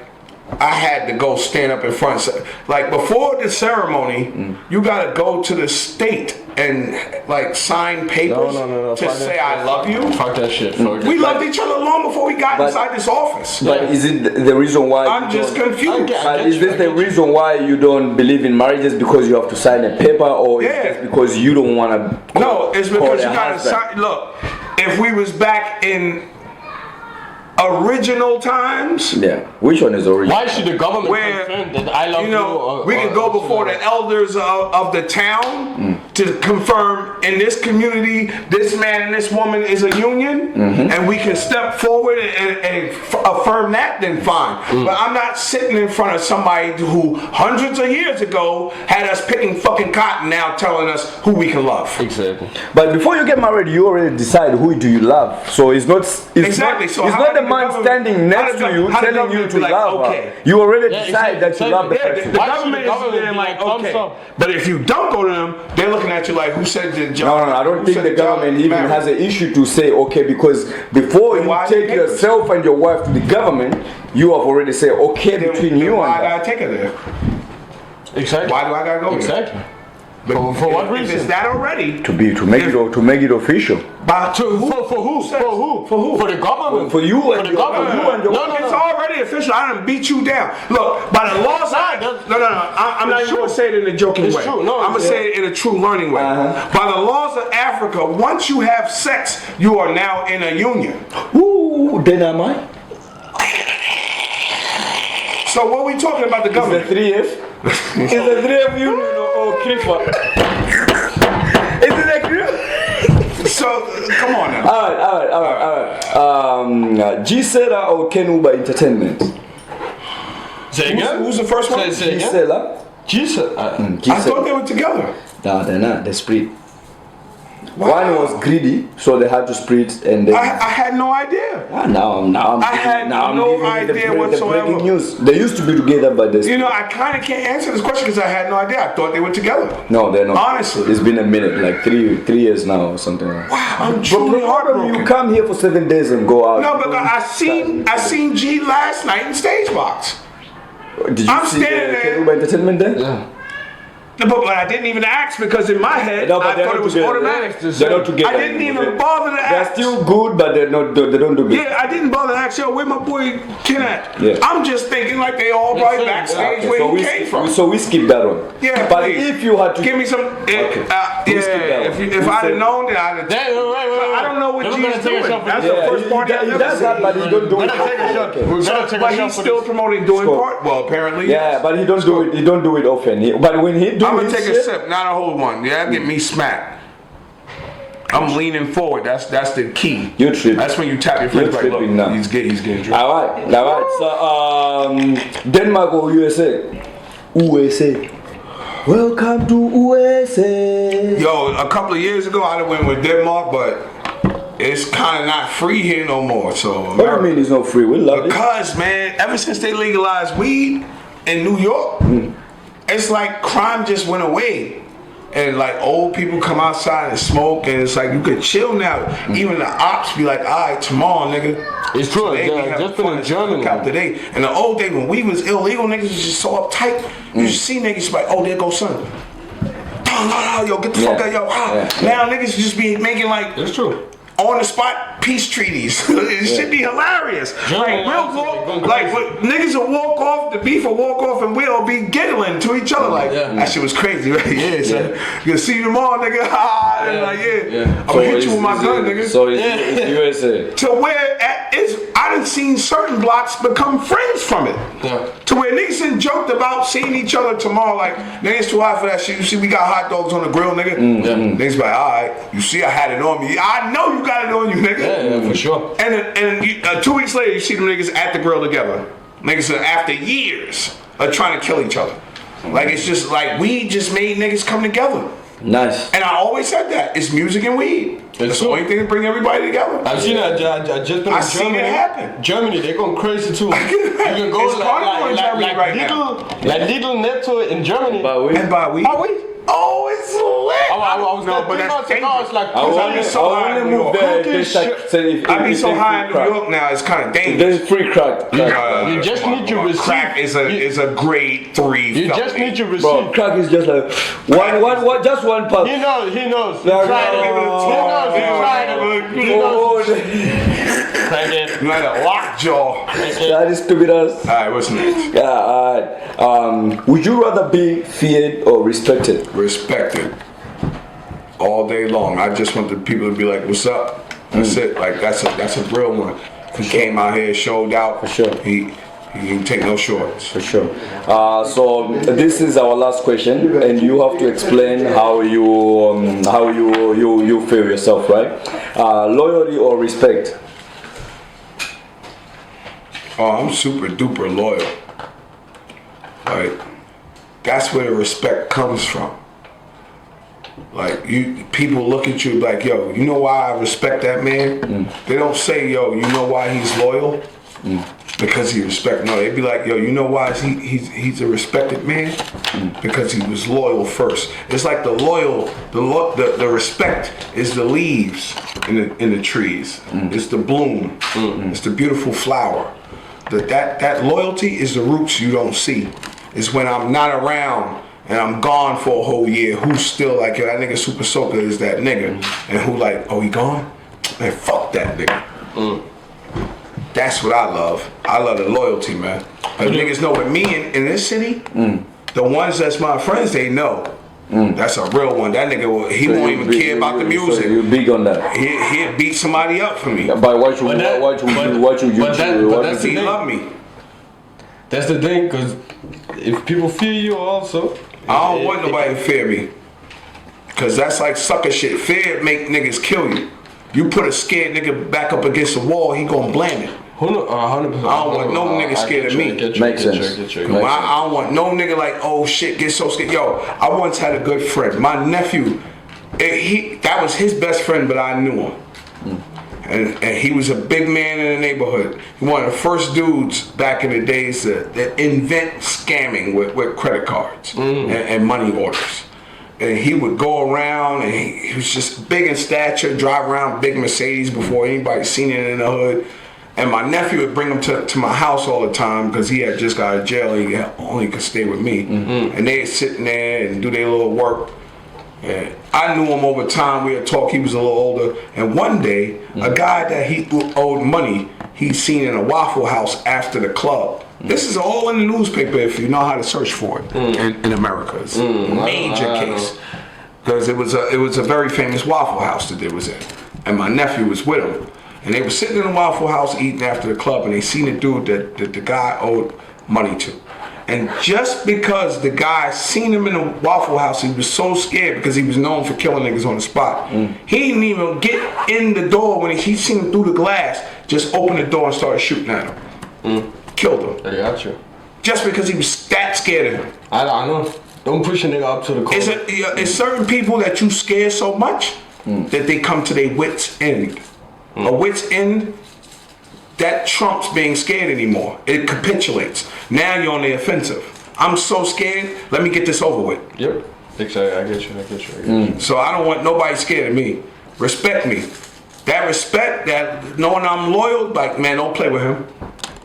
Speaker 2: I had to go stand up in front. Like before the ceremony, you gotta go to the state and like sign papers to say I love you.
Speaker 3: Fuck that shit.
Speaker 2: We loved each other long before we got inside this office.
Speaker 1: But is it the reason why?
Speaker 2: I'm just confused.
Speaker 1: Is this the reason why you don't believe in marriages because you have to sign a paper, or is it because you don't want to?
Speaker 2: No, it's because you gotta sign. Look, if we was back in original times.
Speaker 1: Which one is original?
Speaker 3: Why should the government confirm that I love you?
Speaker 2: We can go before the elders of the town to confirm in this community this man and this woman is a union, and we can step forward and affirm that. Then fine. But I'm not sitting in front of somebody who hundreds of years ago had us picking fucking cotton, now telling us who we can love.
Speaker 3: Exactly.
Speaker 1: But before you get married, you already decide who do you love. So it's not. It's not the man standing next to you telling you to love her. You already decide that you love the person.
Speaker 2: The government is there like, okay. But if you don't go to them, they're looking at you like, who said the job?
Speaker 1: No, I don't think the government even has an issue to say, okay, because before you take yourself and your wife to the government, you have already said, okay, between you and
Speaker 2: why I gotta take her there?
Speaker 3: Exactly.
Speaker 2: Why do I gotta go there?
Speaker 3: Exactly. But for what reason?
Speaker 2: If it's that already.
Speaker 1: To make it official.
Speaker 2: But
Speaker 3: for who? For who? For the government.
Speaker 1: For you and your
Speaker 2: No, it's already official. I done beat you down. Look, by the laws, I'm not even gonna say it in a joking way.
Speaker 3: It's true. No,
Speaker 2: I'm gonna say it in a true learning way. By the laws of Africa, once you have sex, you are now in a union.
Speaker 1: Ooh, then am I?
Speaker 2: So what are we talking about the government?
Speaker 1: Is the 3F? Is the 3F union or Krifa? Is it a Krifa?
Speaker 2: So, come on now.
Speaker 1: Alright. G-Sela or Kenuba Entertainment?
Speaker 3: Say again?
Speaker 2: Who's the first one?
Speaker 1: G-Sela.
Speaker 3: G-Sela.
Speaker 2: I thought they were together.
Speaker 1: No, they're not. They split. One was greedy, so they had to split, and then
Speaker 2: I had no idea.
Speaker 1: Now I'm
Speaker 2: no idea whatsoever.
Speaker 1: The breaking news. They used to be together, but they.
Speaker 2: I kind of can't answer this question because I had no idea. I thought they were together.
Speaker 1: No, they're not.
Speaker 2: Honestly,
Speaker 1: it's been a minute, like three years now or something. Like that.
Speaker 2: Wow, I'm truly heartbroken.
Speaker 1: You come here for 7 days and go out.
Speaker 2: No, but I seen G last night in Stage Box.
Speaker 1: Did you see the Kenuba Entertainment there?
Speaker 2: Yeah. But I didn't even ask because in my head I thought it was automatic.
Speaker 1: They're not together.
Speaker 2: I didn't even bother to ask.
Speaker 1: They're still good, but they don't do good.
Speaker 2: Yeah, I didn't bother to ask. Yo, where my boy Ken at?
Speaker 1: Yeah.
Speaker 2: I'm just thinking like they all probably backstage where he came from.
Speaker 1: So we skip that one.
Speaker 2: Yeah,
Speaker 1: but
Speaker 2: please.
Speaker 1: if you had to
Speaker 2: give me some, if I'd have known, then I'd have. I don't know what G's doing. That's the first party I've
Speaker 1: he
Speaker 2: ever
Speaker 1: does that, but he don't do it.
Speaker 2: But he's still promoting doing part. Well, apparently.
Speaker 1: Yeah, but he don't do it. He don't do it often. But when he do,
Speaker 2: I'm gonna take a sip. Not a whole one. Yeah, get me smacked. I'm leaning forward. That's the key.
Speaker 1: You're tripping.
Speaker 2: That's when you tap your friends like, look,
Speaker 1: now.
Speaker 2: he's getting drunk.
Speaker 1: All right. So Denmark or USA? USA. Welcome to USA.
Speaker 2: Yo, a couple of years ago I went with Denmark, but it's kind of not free here no more. So
Speaker 1: what do you mean it's not free? We love it.
Speaker 2: Because man, ever since they legalized weed in New York. It's like crime just went away, and like old people come outside and smoke, and it's like you could chill now. Even the ops be like, "All right, tomorrow, nigga."
Speaker 3: It's true. So just been in Germany.
Speaker 2: Out today. In the old day when weed was illegal, niggas was just so uptight. You just see niggas like, "Oh, there goes son." No, yo, get the fuck out, yo. Now niggas just be making like.
Speaker 3: It's true.
Speaker 2: On the spot peace treaties. It should be hilarious. Like niggas will walk off, the beef will walk off, and we'll be giggling to each other like that shit was crazy, right? Yeah, son. You'll see you tomorrow, nigga. And like, I'm gonna hit you with my gun, nigga.
Speaker 1: So it's USA.
Speaker 2: To where I done done seen certain blocks become friends from it.
Speaker 3: Yeah.
Speaker 2: To where niggas done joked about seeing each other tomorrow, like, niggas too hot for that shit. You see, we got hot dogs on the grill, nigga. Niggas be like, alright, you see, I had it on me. I know you got it on you, nigga.
Speaker 3: Yeah, for sure.
Speaker 2: And 2 weeks later, you see them niggas at the grill together. Niggas are after years of trying to kill each other. Like, it's just like, weed just made niggas come together.
Speaker 1: Nice.
Speaker 2: And I always said that. It's music and weed. It's the only thing that bring everybody together.
Speaker 3: I've seen that. I just been in
Speaker 2: seen it happen.
Speaker 3: Germany, they going crazy too. You can go
Speaker 2: It's carnival in Germany right now.
Speaker 3: Like little Netto in Germany.
Speaker 2: And by weed. Oh, it's lit.
Speaker 3: I was
Speaker 2: no,
Speaker 3: there
Speaker 2: but
Speaker 3: 3
Speaker 2: that's
Speaker 3: months ago. I was like,
Speaker 1: I only moved there.
Speaker 2: I be so high in New York now, it's kind of dangerous.
Speaker 1: There's free crack.
Speaker 3: you just need your receipt.
Speaker 2: Crack is a grade 3
Speaker 3: You
Speaker 2: felony.
Speaker 3: just need your receipt.
Speaker 1: Bro, crack is just like one, just one puff.
Speaker 3: He knows. He
Speaker 1: No,
Speaker 3: tried it. He knows. Crack it.
Speaker 2: You had a lockjaw.
Speaker 1: That is stupid ass.
Speaker 2: Alright, what's next?
Speaker 1: Yeah, alright. Would you rather be feared or respected?
Speaker 2: Respected. All day long. I just want the people to be like, what's up? That's it. Like, that's a real one. He came out here, showed out.
Speaker 1: For sure.
Speaker 2: He didn't take no shorts.
Speaker 1: For sure. So this is our last question, and you have to explain how you feel yourself, right? Loyalty or respect?
Speaker 2: Oh, I'm super duper loyal. Like, that's where the respect comes from. Like, people look at you like, yo, you know why I respect that man? They don't say, yo, you know why he's loyal? Because he respect. No, they be like, yo, you know why he's a respected man? Because he was loyal first. It's like the respect is the leaves in the trees. It's the bloom. It's the beautiful flower. That loyalty is the roots you don't see. It's when I'm not around and I'm gone for a whole year, who's still like, yo, that nigga Supa Soca is that nigga. And who like, oh, he gone? Man, fuck that nigga. That's what I love. I love the loyalty, man. But niggas know with me in this city, the ones that's my friends, they know. That's a real one. That nigga, won't even care about the music.
Speaker 1: So you big on that.
Speaker 2: He'll beat somebody up for me.
Speaker 1: But
Speaker 3: that's
Speaker 2: He love me.
Speaker 3: That's the thing, because if people fear you also,
Speaker 2: I don't want nobody to fear me. Cause that's like sucker shit. Fear make niggas kill you. You put a scared nigga back up against the wall, he gonna blame it.
Speaker 3: 100%.
Speaker 2: I don't want no nigga scared of me.
Speaker 1: Makes sense.
Speaker 2: I don't want no nigga like, oh shit, get so scared. Yo, I once had a good friend. My nephew, that was his best friend, but I knew him. And he was a big man in the neighborhood. He one of the first dudes back in the days that invent scamming with credit cards and money orders. And he would go around, and he was just big in stature, drive around big Mercedes before anybody seen it in the hood. And my nephew would bring him to my house all the time because he had just got out of jail. He only could stay with me. And they'd sit in there and do their little work. And I knew him over time. We had talked. He was a little older. And one day, a guy that he owed money, he'd seen in a Waffle House after the club. This is all in the newspaper if you know how to search for it in America. It's a major case. Because it was a very famous Waffle House that they was in. And my nephew was with him. And they were sitting in the Waffle House eating after the club, and they seen a dude that the guy owed money to. And just because the guy seen him in the Waffle House, he was so scared because he was known for killing niggas on the spot. He didn't even get in the door when he seen him through the glass, just opened the door and started shooting at him. Killed him.
Speaker 3: I got you.
Speaker 2: Just because he was that scared of him.
Speaker 3: I know. Don't push a nigga up to the corner.
Speaker 2: It's certain people that you scare so much that they come to their wits' end. A wit's end, that trumps being scared anymore. It capitulates. Now you're on the offensive. I'm so scared, let me get this over with.
Speaker 3: Yep. Exactly. I get you.
Speaker 2: So I don't want nobody scared of me. Respect me. That respect, that knowing I'm loyal, like, man, don't play with him.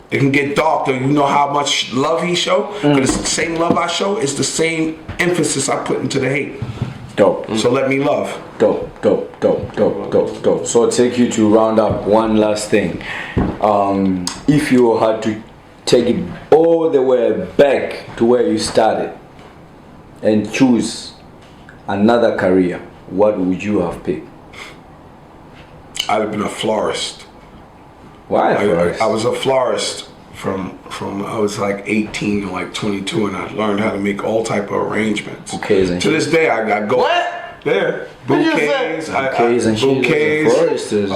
Speaker 2: It can get dark though. You know how much love he show? Because it's the same love I show, it's the same emphasis I put into the hate.
Speaker 1: Dope.
Speaker 2: So let me love.
Speaker 1: Dope. So I'll take you to round up one last thing. If you had to take it all the way back to where you started and choose another career, what would you have picked?
Speaker 2: I'd have been a florist.
Speaker 1: Why florist?
Speaker 2: I was a florist from I was like 18 to like 22, and I learned how to make all type of arrangements.
Speaker 1: Bouquets and
Speaker 2: to this day, I go.
Speaker 3: What?
Speaker 2: Yeah, bouquets,
Speaker 1: Bouquets and shit.
Speaker 2: bouquets,
Speaker 1: You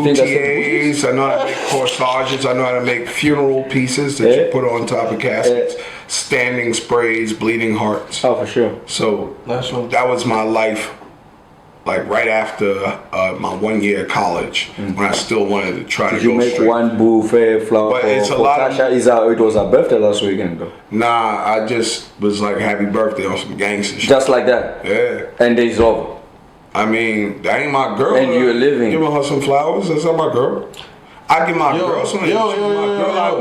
Speaker 1: think that's
Speaker 2: bouquets. I know how to make corsages. I know how to make funeral pieces that you put on top of caskets. Standing sprays, bleeding hearts.
Speaker 1: Oh, for sure.
Speaker 2: So
Speaker 3: Nice one.
Speaker 2: that was my life. Like right after my 1 year of college, when I still wanted to try to
Speaker 1: Did you
Speaker 2: go
Speaker 1: make
Speaker 2: straight.
Speaker 1: one bouquet flower
Speaker 2: But
Speaker 1: for,
Speaker 2: it's a
Speaker 1: for
Speaker 2: lot of-
Speaker 1: Tasha? It was her birthday last weekend though.
Speaker 2: Nah, I just was like happy birthday on some gangster shit.
Speaker 1: Just like that.
Speaker 2: Yeah.
Speaker 1: And it's over.
Speaker 2: I mean, that ain't my girl.
Speaker 1: And you're living.
Speaker 2: Giving her some flowers. That's not my girl. I give my girl some.
Speaker 3: yo.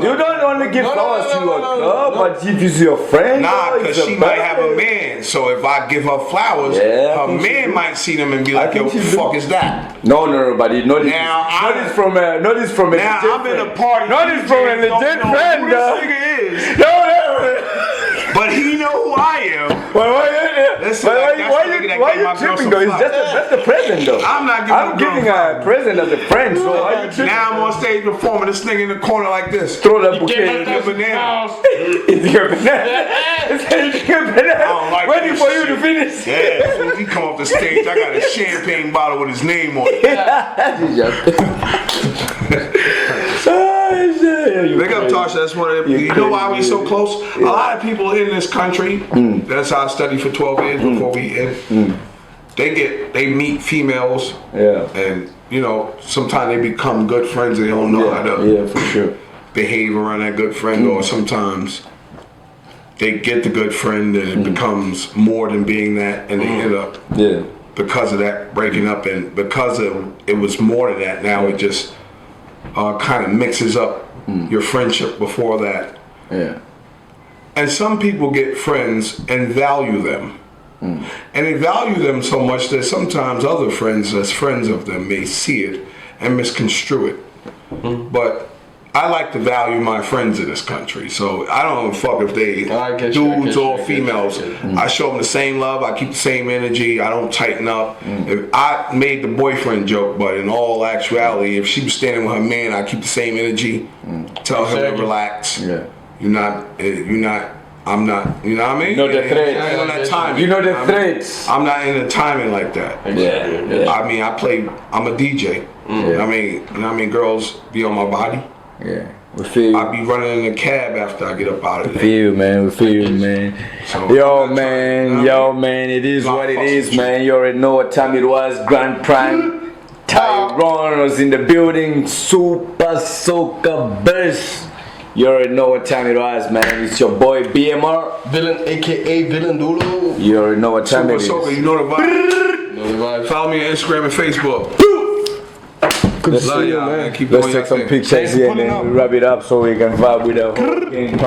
Speaker 1: You don't only give flowers to your girl,
Speaker 3: no.
Speaker 1: but if it's your friend,
Speaker 2: Nah,
Speaker 1: though,
Speaker 2: because
Speaker 1: it's
Speaker 2: she
Speaker 1: a
Speaker 2: might have a
Speaker 1: birthday.
Speaker 2: man. So if I give her flowers,
Speaker 1: Yeah, I
Speaker 2: her
Speaker 1: think she
Speaker 2: man
Speaker 1: do.
Speaker 2: might see them and be
Speaker 1: I
Speaker 2: like, "Yo,
Speaker 1: think
Speaker 2: what the
Speaker 1: she do.
Speaker 2: fuck is that?"
Speaker 1: No, but it not
Speaker 2: Now,
Speaker 1: this from a
Speaker 2: Now
Speaker 1: legit
Speaker 2: I'm in a
Speaker 1: friend.
Speaker 2: party.
Speaker 1: Not this from a
Speaker 2: DJ don't
Speaker 1: legit
Speaker 2: know
Speaker 1: friend,
Speaker 2: who
Speaker 1: though.
Speaker 2: this nigga is,
Speaker 1: No.
Speaker 2: but he know who I am. Listen, like, that's
Speaker 1: Why
Speaker 2: the nigga that
Speaker 1: you
Speaker 2: gave my girl
Speaker 1: tripping
Speaker 2: some
Speaker 1: though? It's
Speaker 2: flowers.
Speaker 1: just a present though.
Speaker 2: I'm not giving
Speaker 1: I'm
Speaker 2: a girl
Speaker 1: giving her a present as a friend. So why you tripping?
Speaker 2: Now I'm on stage performing. This nigga in the corner like this.
Speaker 1: Throw that bouquet.
Speaker 2: Give a banana.
Speaker 1: It's your banana. It's your banana.
Speaker 2: I don't like
Speaker 1: Waiting
Speaker 2: this
Speaker 1: for you
Speaker 2: shit.
Speaker 1: to finish.
Speaker 2: Yeah, as soon as he come off the stage, I got a champagne bottle with his name on it. Big up Tasha, that's one of the, you know why we so close? A lot of people in this country, that's how I studied for 12 years before we end, they meet females, and you know, sometimes they become good friends, they don't know how to
Speaker 1: for sure.
Speaker 2: behave around that good friend, or sometimes they get the good friend and it becomes more than being that, and they end up because of that breaking up, and because it was more than that, now it just kind of mixes up your friendship before that. And some people get friends and value them. And they value them so much that sometimes other friends, as friends of them, may see it and misconstrue it. But I like to value my friends in this country, so I don't give a fuck if they dudes or females. I show them the same love. I keep the same energy. I don't tighten up. If I made the boyfriend joke, but in all actuality, if she was standing with her man, I keep the same energy. Tell her to relax. You're not. I'm not. You know what I mean?
Speaker 1: You know the threats.
Speaker 2: I ain't on that timing.
Speaker 1: You know the threats.
Speaker 2: I'm not in the timing like that. I mean, I'm a DJ. I mean, girls be on my body. We feel you. I be running in a cab after I get up out of there.
Speaker 1: We feel you, man. We feel you, man.
Speaker 2: So,
Speaker 1: yo, man. It is what it is, man. You already know what time it was. Grand Prime. Tyrone was in the building. Supa Soca Bass. You already know what time it was, man. It's your boy BMR.
Speaker 3: Villain, aka Villain Doodle.
Speaker 1: You already know what time
Speaker 2: Supa
Speaker 1: it is.
Speaker 2: Soca, you know the vibe. Follow me on Instagram and Facebook.
Speaker 1: Let's
Speaker 2: Love y'all, man. Keep
Speaker 1: Let's
Speaker 2: doing
Speaker 1: take
Speaker 2: your
Speaker 1: some
Speaker 2: thing.
Speaker 1: pictures here and then we wrap it up so we can vibe with the whole game.